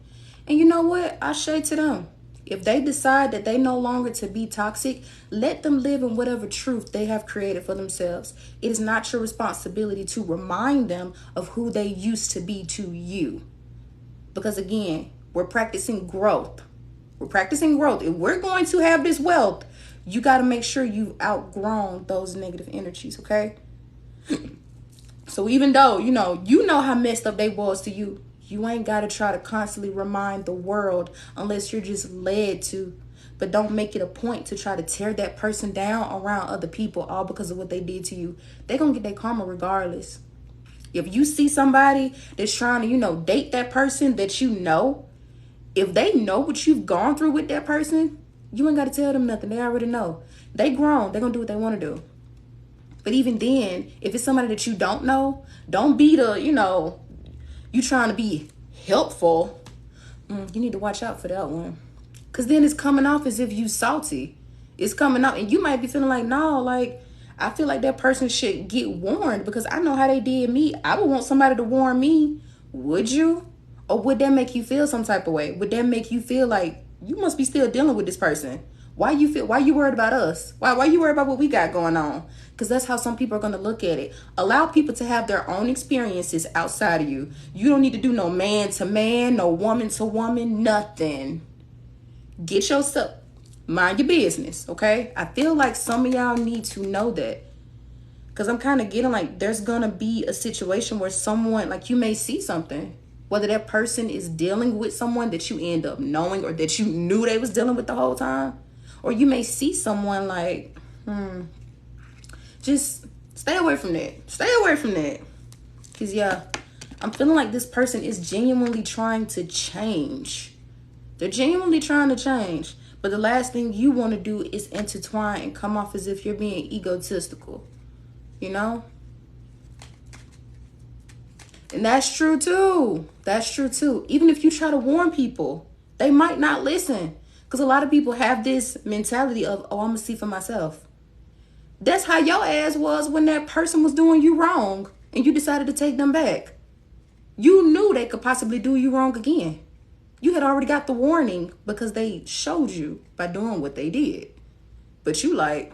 And you know what? I say to them, if they decide that they no longer to be toxic, let them live in whatever truth they have created for themselves. It is not your responsibility to remind them of who they used to be to you. Because again, we're practicing growth. If we're going to have this wealth, you got to make sure you've outgrown those negative energies, okay? So even though, you know how messed up they was to you, you ain't got to try to constantly remind the world unless you're just led to But don't make it a point to try to tear that person down around other people all because of what they did to you. They're going to get their karma regardless. If you see somebody that's trying to, date that person that you know, if they know what you've gone through with that person, you ain't got to tell them nothing. They already know. They grown. They're going to do what they want to do. But even then, if it's somebody that you don't know, don't be you trying to be helpful. You need to watch out for that one. Because then it's coming off as if you salty. It's coming out. And you might be feeling like, no, like, I feel like that person should get warned because I know how they did me. I would want somebody to warn me. Would you? Or would that make you feel some type of way? Would that make you feel like you must be still dealing with this person? Why you worried about us? Why you worried about what we got going on? Because that's how some people are going to look at it. Allow people to have their own experiences outside of you. You don't need to do no man to man, no woman to woman, nothing. Get yourself, mind your business, okay? I feel like some of y'all need to know that. Because I'm kind of getting like there's going to be a situation where someone, like you may see something. Whether that person is dealing with someone that you end up knowing or that you knew they was dealing with the whole time. Or you may see someone like, just stay away from that. Stay away from that. Because, yeah, I'm feeling like this person is genuinely trying to change. They're genuinely trying to change. But the last thing you want to do is intertwine and come off as if you're being egotistical. You know? And that's true, too. That's true, too. Even if you try to warn people, they might not listen. Because a lot of people have this mentality of, oh, I'm going to see for myself. That's how your ass was when that person was doing you wrong and you decided to take them back. You knew they could possibly do you wrong again. You had already got the warning because they showed you by doing what they did. But you like,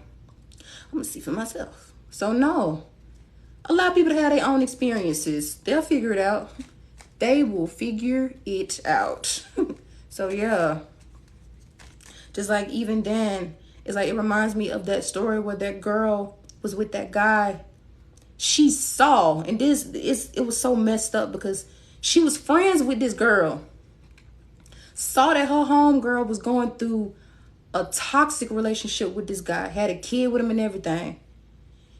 I'm going to see for myself. So no. Allow people to have their own experiences. They'll figure it out. They will figure it out. So yeah. Just like even then, it's like it reminds me of that story where that girl was with that guy. She saw, and it was so messed up because she was friends with this girl. Saw that her homegirl was going through a toxic relationship with this guy, had a kid with him and everything.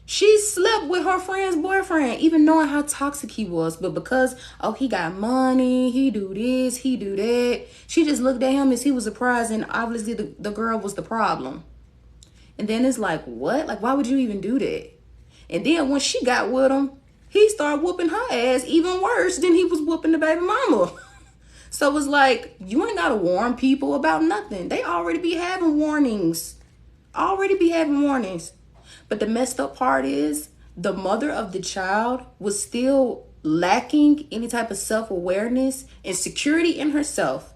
She slept with her friend's boyfriend, even knowing how toxic he was. But because, oh, he got money, he do this, he do that. She just looked at him as he was a prize, and obviously the girl was the problem. And then it's like, what? Like, why would you even do that? And then when she got with him, he started whooping her ass even worse than he was whooping the baby mama. So it's like, you ain't got to warn people about nothing. They already be having warnings. But the messed up part is the mother of the child was still lacking any type of self-awareness and security in herself.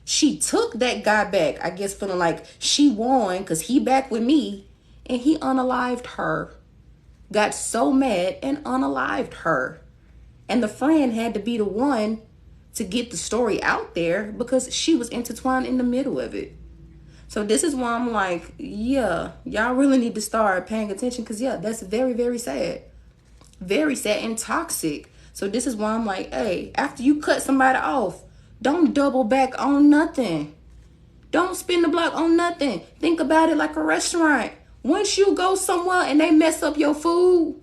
She took that guy back, I guess feeling like she won because he back with me, and he unalived her. Got so mad and unalived her. And the friend had to be the one to get the story out there because she was intertwined in the middle of it. So this is why I'm like, yeah, y'all really need to start paying attention because, yeah, that's very, very sad. Very sad and toxic. So this is why I'm like, hey, after you cut somebody off, don't double back on nothing. Don't spin the block on nothing. Think about it like a restaurant. Once you go somewhere and they mess up your food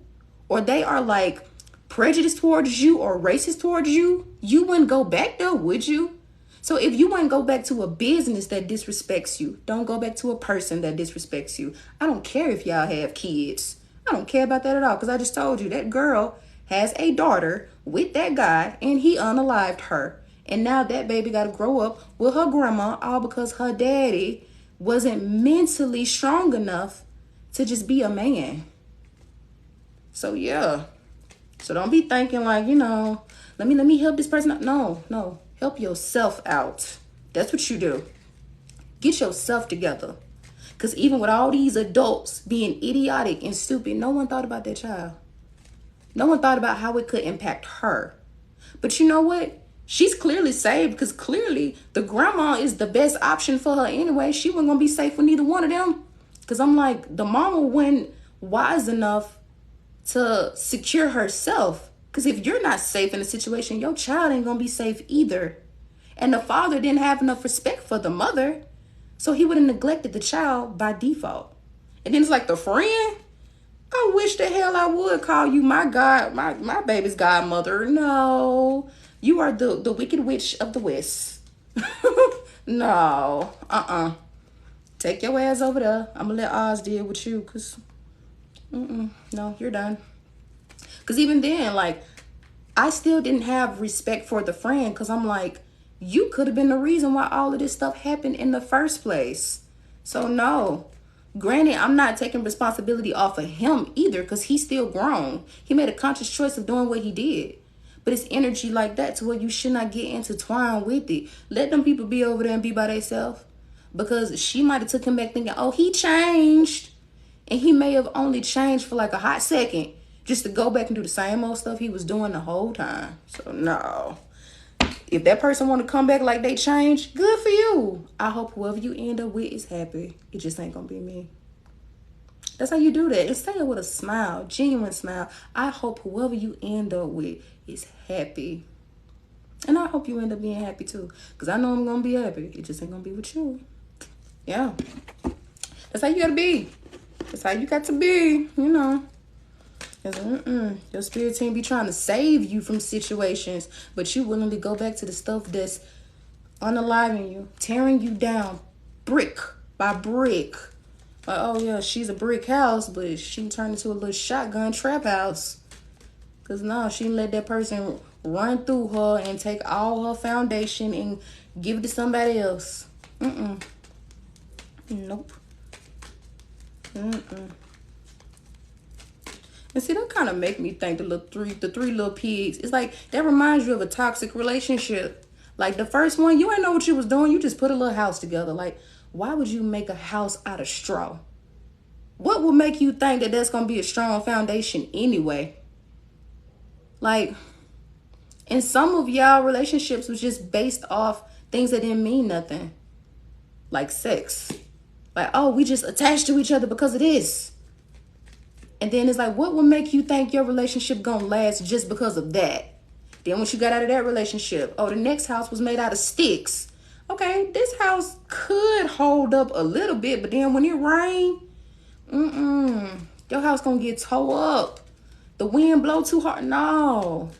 or they are like prejudiced towards you or racist towards you, you wouldn't go back there, would you? So if you wouldn't go back to a business that disrespects you, don't go back to a person that disrespects you. I don't care if y'all have kids. I don't care about that at all because I just told you that girl has a daughter with that guy and he unalived her. And now that baby got to grow up with her grandma all because her daddy wasn't mentally strong enough to just be a man. So yeah. So don't be thinking like, let me help this person out. No. Help yourself out. That's what you do. Get yourself together. Because even with all these adults being idiotic and stupid, no one thought about that child. No one thought about how it could impact her. But you know what? She's clearly saved because clearly the grandma is the best option for her anyway. She wasn't going to be safe with neither one of them. Because I'm like, the mama wasn't wise enough to secure herself. Because if you're not safe in a situation, your child ain't going to be safe either. And the father didn't have enough respect for the mother. So he would have neglected the child by default. And then it's like the friend. I wish the hell I would call you my baby's godmother. No. You are the wicked witch of the west. No. Take your ass over there. I'm gonna let Oz deal with you, cause no, you're done. Cause even then, like, I still didn't have respect for the friend, cause I'm like, you could have been the reason why all of this stuff happened in the first place. So no. Granted, I'm not taking responsibility off of him either, because he's still grown. He made a conscious choice of doing what he did. But it's energy like that to where you should not get intertwined with it. Let them people be over there and be by themselves. Because she might have took him back thinking, oh, he changed. And he may have only changed for like a hot second, just to go back and do the same old stuff he was doing the whole time. So no. If that person want to come back like they changed, good for you. I hope whoever you end up with is happy. It just ain't gonna be me. That's how you do that. And say it with a smile, genuine smile. I hope whoever you end up with is happy. And I hope you end up being happy too. Because I know I'm gonna be happy. It just ain't gonna be with you. Yeah. That's how you gotta be. That's how you got to be, you know. Your spirit team be trying to save you from situations, but you willingly go back to the stuff that's unaliving you, tearing you down brick by brick. Like, oh yeah, she's a brick house, but she turned into a little shotgun trap house. Cause no, she let that person run through her and take all her foundation and give it to somebody else. Nope. And see, that kind of make me think the three little pigs. It's like that reminds you of a toxic relationship. Like the first one, you ain't know what you was doing. You just put a little house together. Like, why would you make a house out of straw? What would make you think that that's gonna be a strong foundation anyway? Like, and some of y'all relationships was just based off things that didn't mean nothing, like sex. Like, oh, we just attached to each other because of this. And then it's like, what will make you think your relationship gonna last just because of that? Then once you got out of that relationship, oh, the next house was made out of sticks. Okay, this house could hold up a little bit, but then when it rain, your house gonna get tore up. The wind blow too hard. No.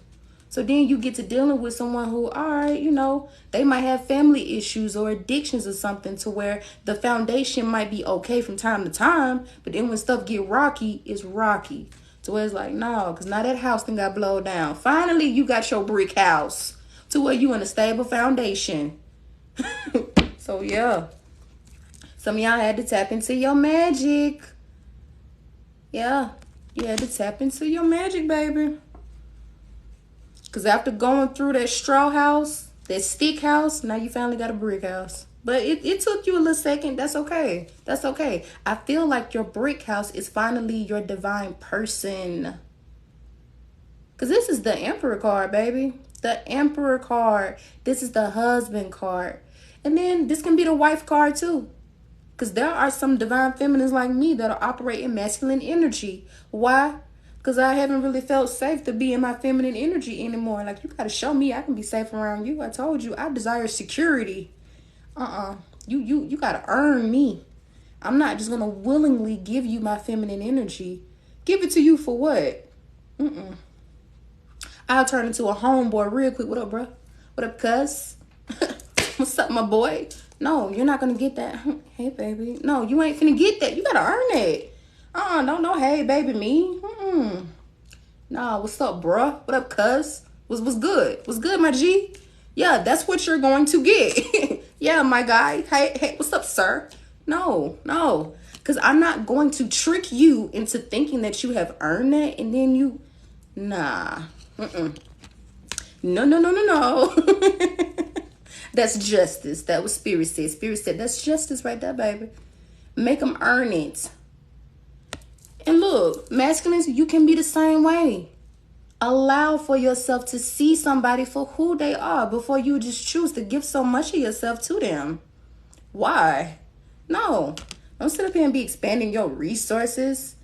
So then you get to dealing with someone who, all right, you know, they might have family issues or addictions or something to where the foundation might be okay from time to time, but then when stuff get rocky, it's rocky. So it's like, no, because now that house thing got blown down. Finally, you got your brick house to where you in a stable foundation. So yeah, some of y'all had to tap into your magic. Yeah, you had to tap into your magic, baby. Because after going through that straw house, that stick house, now you finally got a brick house. But it took you a little second. That's okay. That's okay. I feel like your brick house is finally your divine person. Because this is the Emperor card, baby. The Emperor card. This is the husband card. And then this can be the wife card too. Because there are some divine feminines like me that are operating masculine energy. Why? Because I haven't really felt safe to be in my feminine energy anymore. Like, you got to show me I can be safe around you. I told you, I desire security. You got to earn me. I'm not just going to willingly give you my feminine energy. Give it to you for what? I'll turn into a homeboy real quick. What up, bro? What up, cuz? What's up, my boy? No, you're not going to get that. Hey, baby. No, you ain't finna get that. You got to earn it. No, hey, baby, me. Nah, what's up, bruh? What up, cuz? What's good? What's good, my G? Yeah, that's what you're going to get. Yeah, my guy. Hey, what's up, sir? No. Because I'm not going to trick you into thinking that you have earned that and then you... Nah. No. That's justice. That was Spirit said. Spirit said, that's justice right there, baby. Make them earn it. And look, masculines, you can be the same way. Allow for yourself to see somebody for who they are before you just choose to give so much of yourself to them. Why? No. Don't sit up here and be expanding your resources.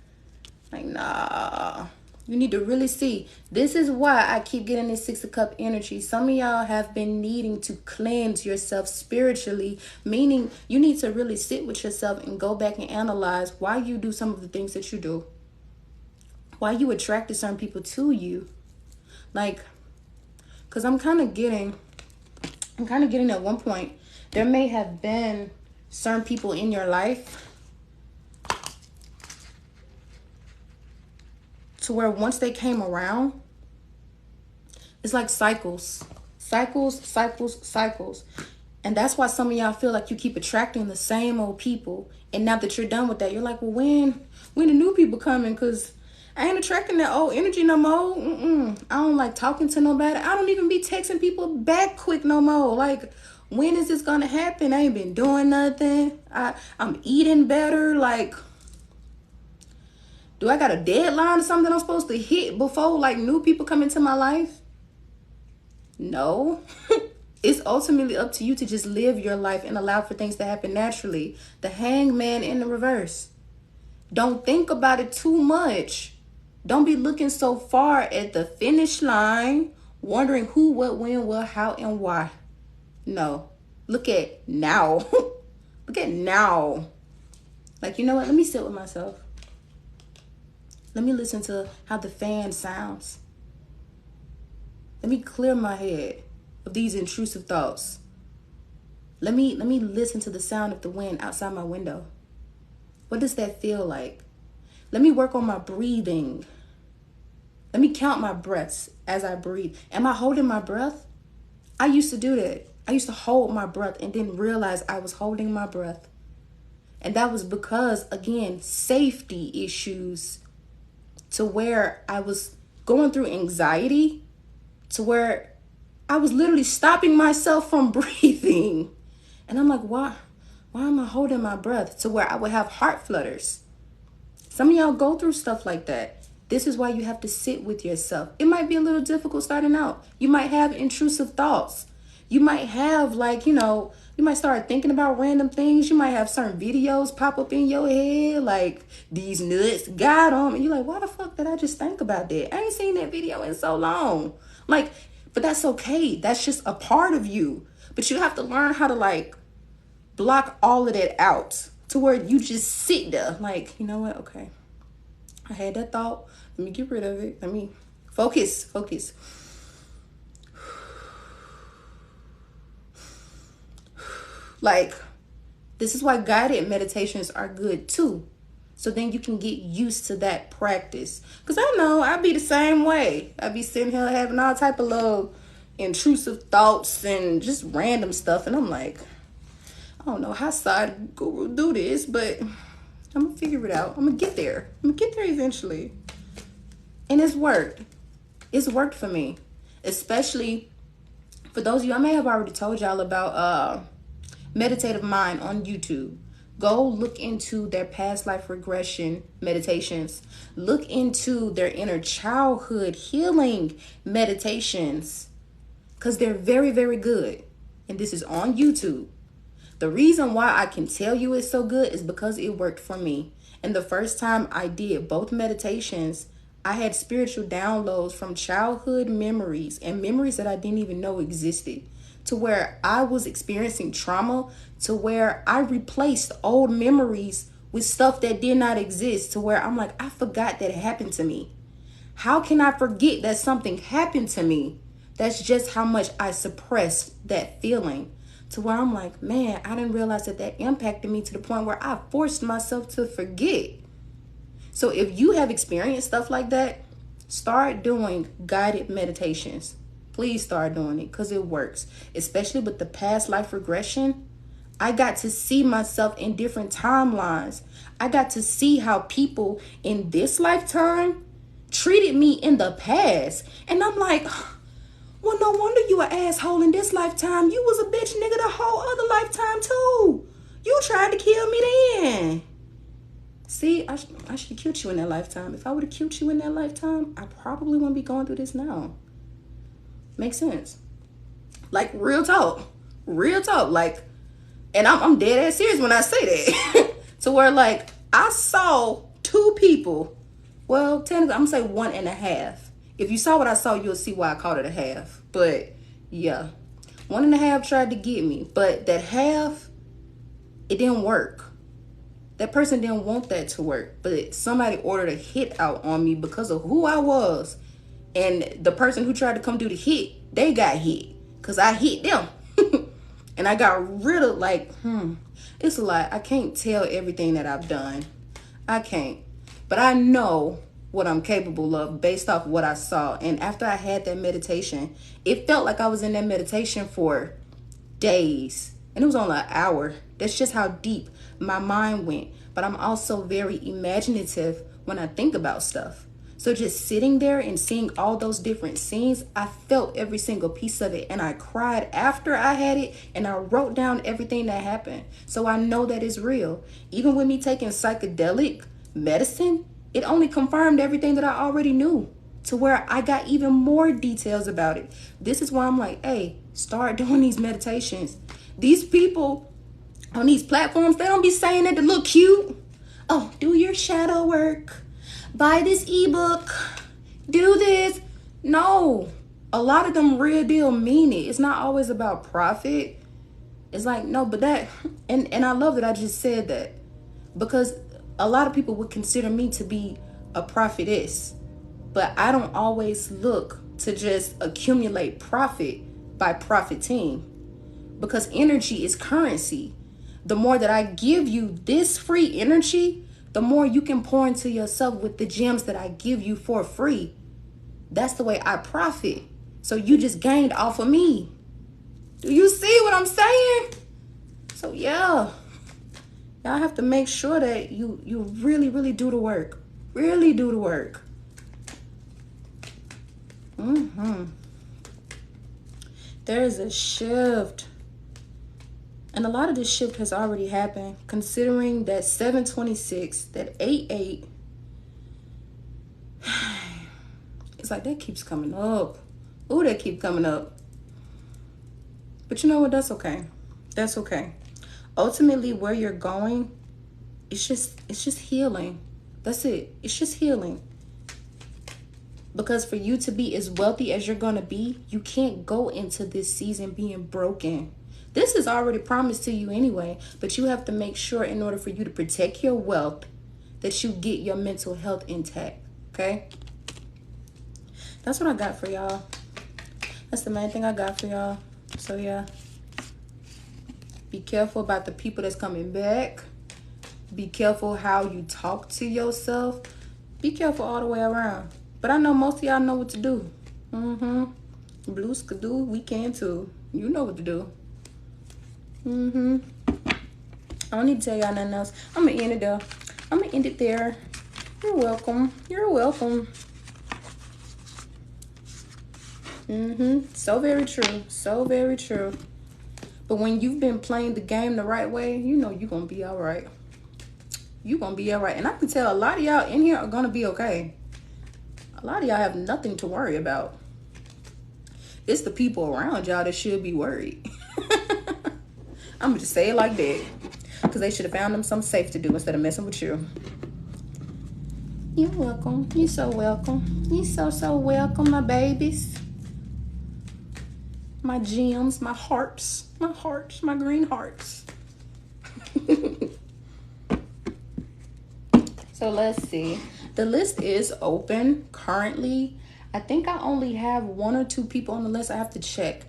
Like, nah. You need to really see. This is why I keep getting this Six of Cup energy. Some of y'all have been needing to cleanse yourself spiritually, meaning you need to really sit with yourself and go back and analyze why you do some of the things that you do. Why you attracted certain people to you. Like, because I'm kind of getting at one point, there may have been certain people in your life to where once they came around, it's like cycles. And that's why some of y'all feel like you keep attracting the same old people. And now that you're done with that, you're like, well, when the new people coming? Because I ain't attracting that old energy no more. I don't like talking to nobody. I don't even be texting people back quick no more. Like, when is this going to happen? I ain't been doing nothing. I'm eating better. Like, do I got a deadline or something I'm supposed to hit before like new people come into my life? No. It's ultimately up to you to just live your life and allow for things to happen naturally. The Hangman in the reverse. Don't think about it too much. Don't be looking so far at the finish line, wondering who, what, when, what, how, and why. No. Look at now. Look at now. Like, you know what? Let me sit with myself. Let me listen to how the fan sounds. Let me clear my head of these intrusive thoughts. Let me listen to the sound of the wind outside my window. What does that feel like? Let me work on my breathing. Let me count my breaths as I breathe. Am I holding my breath? I used to do that. I used to hold my breath and didn't realize I was holding my breath. And that was because, again, safety issues, to where I was going through anxiety, to where I was literally stopping myself from breathing. And I'm like, why am I holding my breath? To where I would have heart flutters. Some of y'all go through stuff like that. This is why you have to sit with yourself. It might be a little difficult starting out. You might have intrusive thoughts. You might have you might start thinking about random things. You might have certain videos pop up in your head, like these nuts got them. And you're like, why the fuck did I just think about that? I ain't seen that video in so long. Like, but that's okay. That's just a part of you. But you have to learn how to block all of that out to where you just sit there. Like, you know what? Okay. I had that thought. Let me get rid of it. Let me focus. Like, this is why guided meditations are good too. So then you can get used to that practice. Because I know I be the same way. I be sitting here having all type of little intrusive thoughts and just random stuff. And I'm like, I don't know how Sadhguru do this, but I'm going to figure it out. I'm going to get there. I'm going to get there eventually. And it's worked. It's worked for me. Especially for those of you, I may have already told y'all about Meditative Mind on YouTube. Go look into their past life regression meditations. Look into their inner childhood healing meditations, because they're very, very good. And this is on YouTube. The reason why I can tell you it's so good is because it worked for me. And the first time I did both meditations, I had spiritual downloads from childhood memories and memories that I didn't even know existed, to where I was experiencing trauma, to where I replaced old memories with stuff that did not exist, to where I'm like, I forgot that it happened to me. How can I forget that something happened to me? That's just how much I suppressed that feeling, to where I'm like, man, I didn't realize that impacted me to the point where I forced myself to forget. So if you have experienced stuff like that, start doing guided meditations. Please start doing it, because it works. Especially with the past life regression. I got to see myself in different timelines. I got to see how people in this lifetime treated me in the past. And I'm like, well, no wonder you an asshole in this lifetime. You was a bitch nigga the whole other lifetime too. You tried to kill me then. See, I should have killed you in that lifetime. If I would have killed you in that lifetime, I probably wouldn't be going through this now. Makes sense. Like, real talk. Like, and I'm dead ass serious when I say that. To where, like, I saw two people Well, technically, I'm gonna say 1.5. If you saw what I saw, you'll see why I called it a half. But yeah, 1.5 tried to get me, but that half, it didn't work. That person didn't want that to work, but somebody ordered a hit out on me because of who I was. And the person who tried to come do the hit, they got hit because I hit them. And I got rid of, like, it's a lot. I can't tell everything that I've done. I can't. But I know what I'm capable of based off what I saw. And after I had that meditation, it felt like I was in that meditation for days. And it was only an hour. That's just how deep my mind went. But I'm also very imaginative when I think about stuff. So just sitting there and seeing all those different scenes, I felt every single piece of it. And I cried after I had it. And I wrote down everything that happened. So I know that it's real. Even with me taking psychedelic medicine, it only confirmed everything that I already knew, to where I got even more details about it. This is why I'm like, hey, start doing these meditations. These people on these platforms, they don't be saying it to look cute. Oh, do your shadow work. Buy this ebook. Do this. No. A lot of them real deal mean it. It's not always about profit. It's like, no, but that, and I love that I just said that, because a lot of people would consider me to be a prophetess, but I don't always look to just accumulate profit by profiting, because energy is currency. The more that I give you this free energy, the more you can pour into yourself with the gems that I give you for free. That's the way I profit. So you just gained off of me. Do you see what I'm saying? So yeah, y'all have to make sure that you really, really do the work. Really do the work. There is a shift. And a lot of this shift has already happened, considering that 726, that 88, it's like that keeps coming up. Ooh, that keep coming up. But you know what? That's okay. That's okay. Ultimately, where you're going, it's just healing. That's it. It's just healing. Because for you to be as wealthy as you're going to be, you can't go into this season being broken. This is already promised to you anyway, but you have to make sure, in order for you to protect your wealth, that you get your mental health intact, okay? That's what I got for y'all. That's the main thing I got for y'all. So yeah, be careful about the people that's coming back. Be careful how you talk to yourself. Be careful all the way around. But I know most of y'all know what to do. Blue Skidoo, we can too. You know what to do. I don't need to tell y'all nothing else. I'm gonna end it there. I'm gonna end it there. You're welcome. You're welcome. So very true. So very true. But when you've been playing the game the right way, you know you're gonna be all right. You're gonna be all right. And I can tell a lot of y'all in here are gonna be okay. A lot of y'all have nothing to worry about. It's the people around y'all that should be worried. I'm gonna just say it like that, because they should have found them something safe to do instead of messing with you. You're welcome. You're so welcome. You're so welcome, my babies. My gems, my hearts, my green hearts. So let's see. The list is open currently. I think I only have 1 or 2 people on the list. I have to check.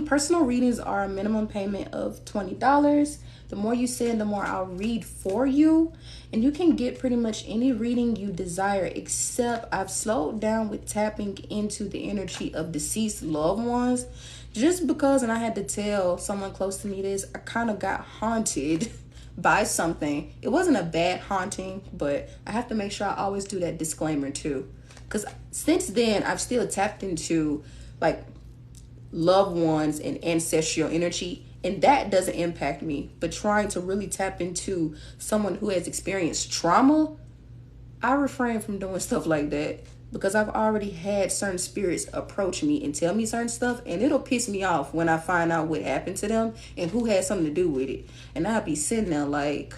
Personal readings are a minimum payment of $20. The more you send, the more I'll read for you. And you can get pretty much any reading you desire, except I've slowed down with tapping into the energy of deceased loved ones. Just because, and I had to tell someone close to me this, I kind of got haunted by something. It wasn't a bad haunting, but I have to make sure I always do that disclaimer too. Because since then, I've still tapped into like loved ones and ancestral energy, and that doesn't impact me. But trying to really tap into someone who has experienced trauma, I refrain from doing stuff like that, because I've already had certain spirits approach me and tell me certain stuff, and it'll piss me off when I find out what happened to them and who had something to do with it. And I'll be sitting there like,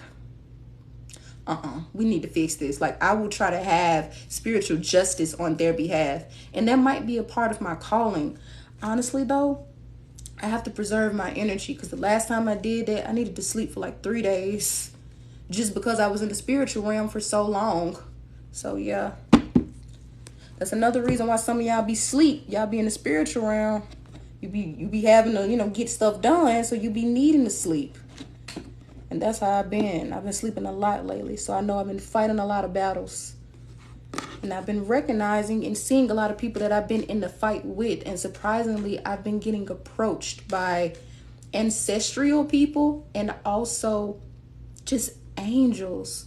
we need to fix this. Like, I will try to have spiritual justice on their behalf. And that might be a part of my calling. Honestly, though, I have to preserve my energy, because the last time I did that, I needed to sleep for like 3 days just because I was in the spiritual realm for so long. So, yeah. That's another reason why some of y'all be sleep. Y'all be in the spiritual realm. You be having to, get stuff done, so you be needing to sleep. And that's how I've been sleeping a lot lately. So I know I've been fighting a lot of battles. And I've been recognizing and seeing a lot of people that I've been in the fight with. And surprisingly, I've been getting approached by ancestral people and also just angels.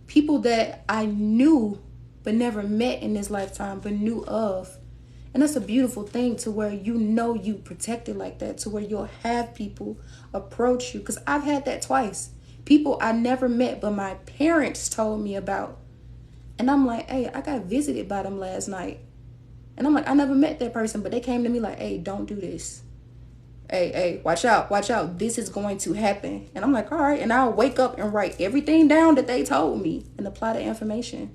People that I knew but never met in this lifetime, but knew of. And that's a beautiful thing, to where you protected like that, to where you'll have people approach you. Because I've had that twice. People I never met, but my parents told me about. And I'm like, hey, I got visited by them last night. And I'm like, I never met that person, but they came to me like, hey, don't do this. Hey, watch out. This is going to happen. And I'm like, all right. And I'll wake up and write everything down that they told me and apply the information.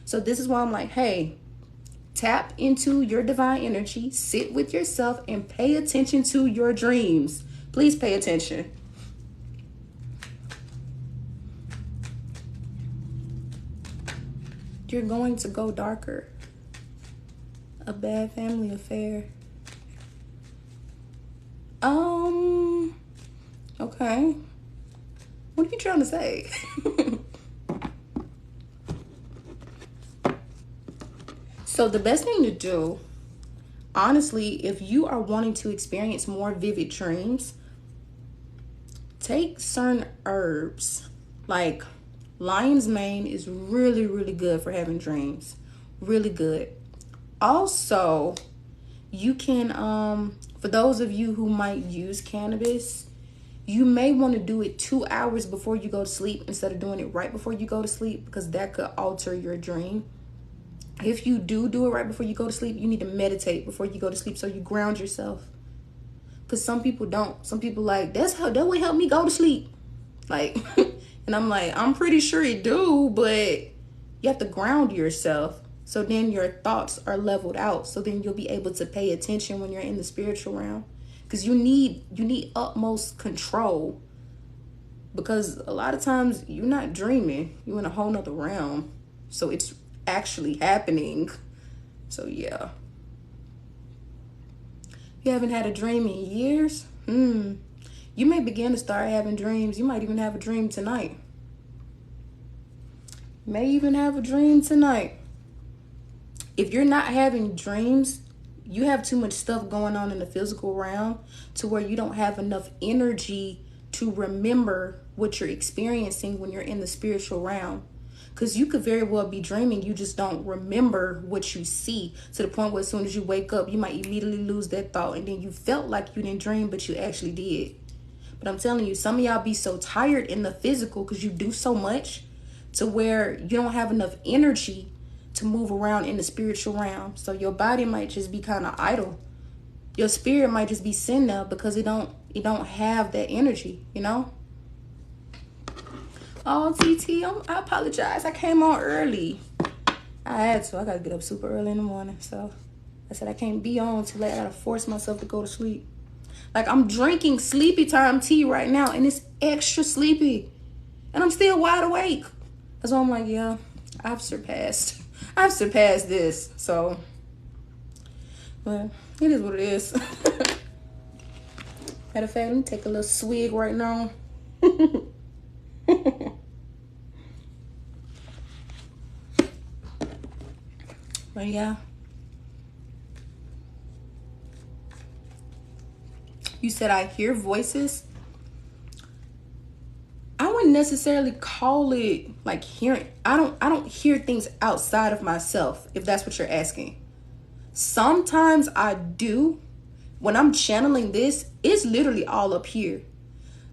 So this is why I'm like, hey, tap into your divine energy, sit with yourself, and pay attention to your dreams. Please pay attention. You're going to go darker. A bad family affair. Okay. What are you trying to say? So the best thing to do, honestly, if you are wanting to experience more vivid dreams, take certain herbs. Like lion's mane is really, really good for having dreams. Really good. Also, you can, for those of you who might use cannabis, you may want to do it 2 hours before you go to sleep instead of doing it right before you go to sleep, because that could alter your dream. If you do it right before you go to sleep, you need to meditate before you go to sleep so you ground yourself. Because some people don't. Some people like, that would help me go to sleep. Like, and I'm like, I'm pretty sure it do, but you have to ground yourself. So then your thoughts are leveled out. So then you'll be able to pay attention when you're in the spiritual realm. Because you need utmost control. Because a lot of times you're not dreaming. You're in a whole nother realm. So it's actually happening. So yeah. You haven't had a dream in years? You may begin to start having dreams. You might even have a dream tonight. May even have a dream tonight. If you're not having dreams, you have too much stuff going on in the physical realm to where you don't have enough energy to remember what you're experiencing when you're in the spiritual realm. Because you could very well be dreaming, you just don't remember what you see, to the point where as soon as you wake up, you might immediately lose that thought, and then you felt like you didn't dream, but you actually did. But I'm telling you, some of y'all be so tired in the physical because you do so much to where you don't have enough energy to move around in the spiritual realm. So your body might just be kind of idle. Your spirit might just be sitting there because it don't have that energy, Oh, TT, I apologize. I came on early. I had to. I got to get up super early in the morning. So I said I can't be on too late. I got to force myself to go to sleep. Like, I'm drinking sleepy time tea right now, and it's extra sleepy. And I'm still wide awake. So I'm like, yeah, I've surpassed this. So, but it is what it is. Matter of fact, let me take a little swig right now. But yeah. You said I hear voices. I wouldn't necessarily call it like hearing. I don't hear things outside of myself, if that's what you're asking. Sometimes I do. When I'm channeling this, it's literally all up here.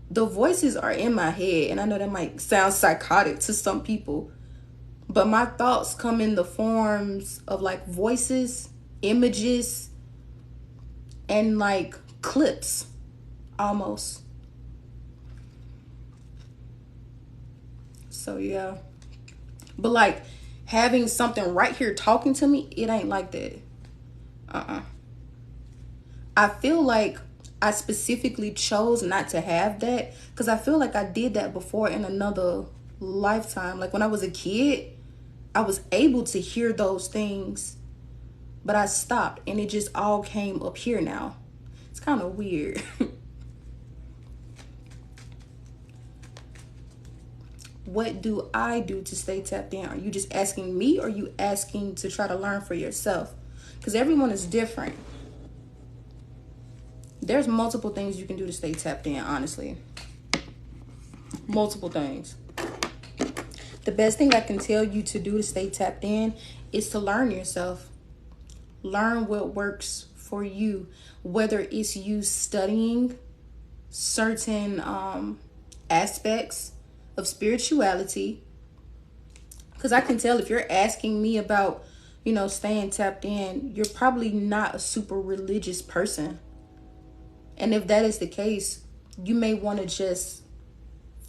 The voices are in my head, and I know that might sound psychotic to some people, but my thoughts come in the forms of like voices, images, and like clips almost. So yeah. But like having something right here talking to me, it ain't like that. I feel like I specifically chose not to have that because I feel like I did that before in another lifetime. Like when I was a kid, I was able to hear those things, but I stopped and it just all came up here now. It's kind of weird. What do I do to stay tapped in? Are you just asking me or are you asking to try to learn for yourself? Because everyone is different. There's multiple things you can do to stay tapped in, honestly. Multiple things. The best thing I can tell you to do to stay tapped in is to learn yourself. Learn what works for you, whether it's you studying certain aspects of spirituality. Because I can tell if you're asking me about, staying tapped in, you're probably not a super religious person. And if that is the case, you may want to just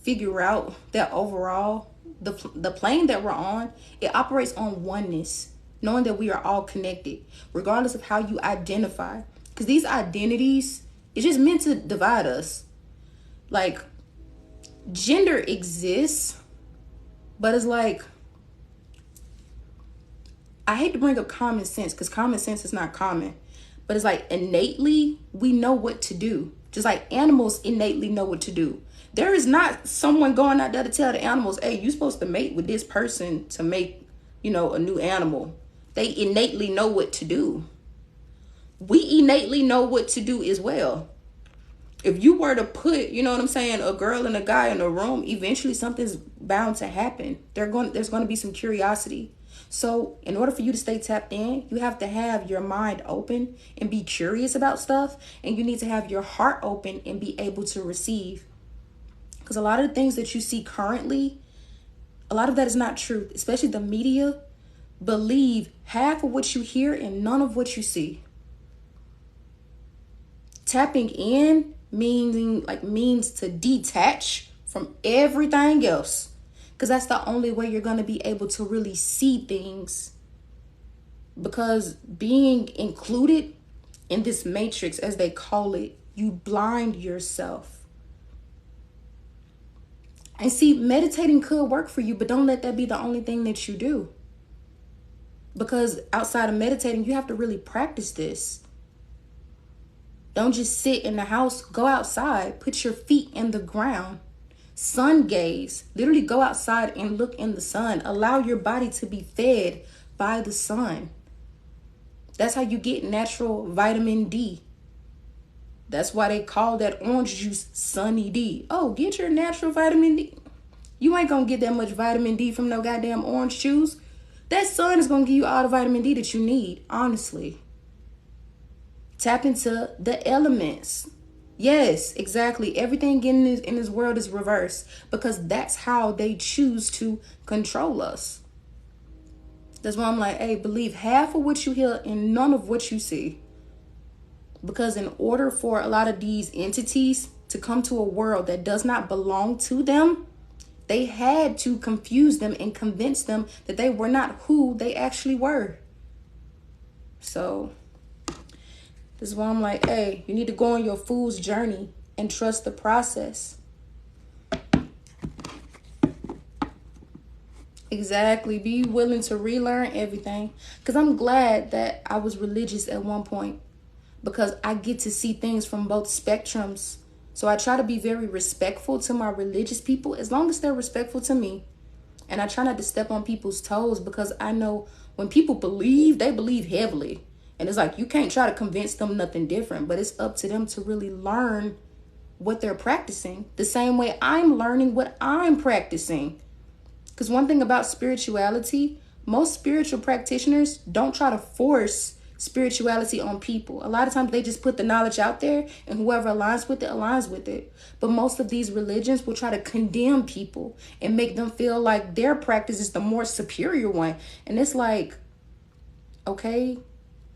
figure out that overall, the plane that we're on, it operates on oneness, knowing that we are all connected, regardless of how you identify. Because these identities, it's just meant to divide us. Like, gender exists, but it's like, I hate to bring up common sense because common sense is not common. But it's like innately, we know what to do. Just like animals innately know what to do. There is not someone going out there to tell the animals, hey, you're supposed to mate with this person to make, a new animal. They innately know what to do. We innately know what to do as well. If you were to put, a girl and a guy in a room, eventually something's bound to happen. There's going to be some curiosity. So in order for you to stay tapped in, you have to have your mind open and be curious about stuff. And you need to have your heart open and be able to receive. Because a lot of the things that you see currently, a lot of that is not true. Especially the media believe half of what you hear and none of what you see. Tapping in means to detach from everything else. Because that's the only way you're going to be able to really see things. Because being included in this matrix, as they call it, you blind yourself. And see, meditating could work for you, but don't let that be the only thing that you do. Because outside of meditating, you have to really practice this. Don't just sit in the house. Go outside. Put your feet in the ground. Sun gaze. Literally go outside and look in the sun. Allow your body to be fed by the sun. That's how you get natural vitamin D. That's why they call that orange juice Sunny D. Oh, get your natural vitamin D. You ain't gonna get that much vitamin D from no goddamn orange juice. That sun is gonna give you all the vitamin D that you need, honestly. Tap into the elements. Yes, exactly. Everything in this world is reversed because that's how they choose to control us. That's why I'm like, hey, believe half of what you hear and none of what you see. Because in order for a lot of these entities to come to a world that does not belong to them, they had to confuse them and convince them that they were not who they actually were. So this is why I'm like, hey, you need to go on your fool's journey and trust the process. Exactly. Be willing to relearn everything. Because I'm glad that I was religious at one point. Because I get to see things from both spectrums. So I try to be very respectful to my religious people as long as they're respectful to me. And I try not to step on people's toes because I know when people believe, they believe heavily. And it's like, you can't try to convince them nothing different, but it's up to them to really learn what they're practicing. The same way I'm learning what I'm practicing. Because one thing about spirituality, most spiritual practitioners don't try to force spirituality on people. A lot of times they just put the knowledge out there and whoever aligns with it. But most of these religions will try to condemn people and make them feel like their practice is the more superior one. And it's like, okay,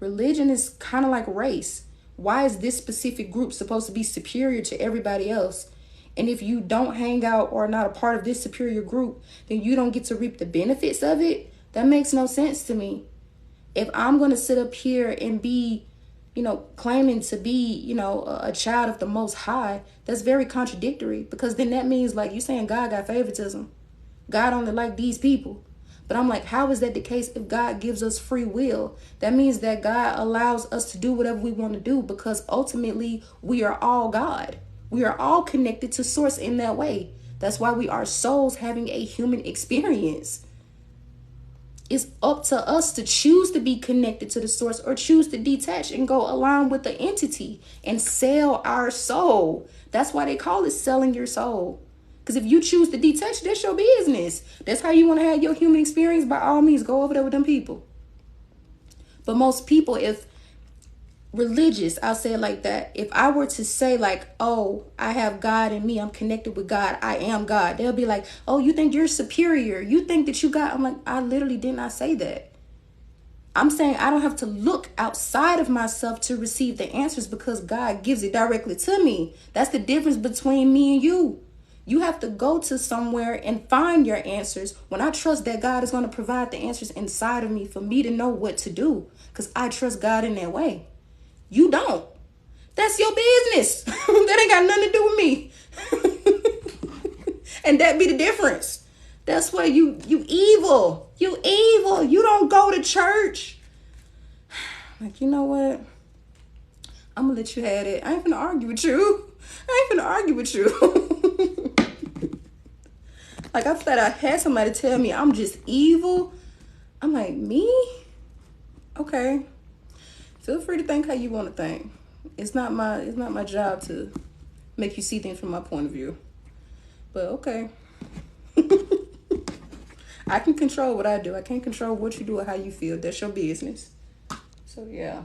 religion is kind of like race. Why is this specific group supposed to be superior to everybody else? And if you don't hang out or are not a part of this superior group, then you don't get to reap the benefits of it. That makes no sense to me. If I'm going to sit up here and be, claiming to be, a child of the Most High, that's very contradictory, because then that means, like, you saying God got favoritism. God only like these people. But I'm like, how is that the case if God gives us free will? That means that God allows us to do whatever we want to do, because ultimately we are all God. We are all connected to source in that way. That's why we are souls having a human experience. It's up to us to choose to be connected to the source or choose to detach and go along with the entity and sell our soul. That's why they call it selling your soul. Because if you choose to detach, that's your business. That's how you want to have your human experience. By all means, go over there with them people. But most people, if religious, I'll say it like that. If I were to say like, oh, I have God in me, I'm connected with God, I am God, they'll be like, oh, you think you're superior, you think that you got, I'm like, I literally did not say that. I'm saying I don't have to look outside of myself to receive the answers, because God gives it directly to me. That's the difference between me and you. You have to go to somewhere and find your answers, when I trust that God is going to provide the answers inside of me for me to know what to do, because I trust God in that way. You don't. That's your business. That ain't got nothing to do with me. And that be the difference. That's why you evil. You evil. You don't go to church. Like, you know what? I'm gonna let you have it. I ain't gonna argue with you. Like, I thought I had somebody tell me I'm just evil. I'm like, me? Okay. Feel free to think how you want to think. It's not my job to make you see things from my point of view. But okay. I can control what I do. I can't control what you do or how you feel. That's your business. So yeah.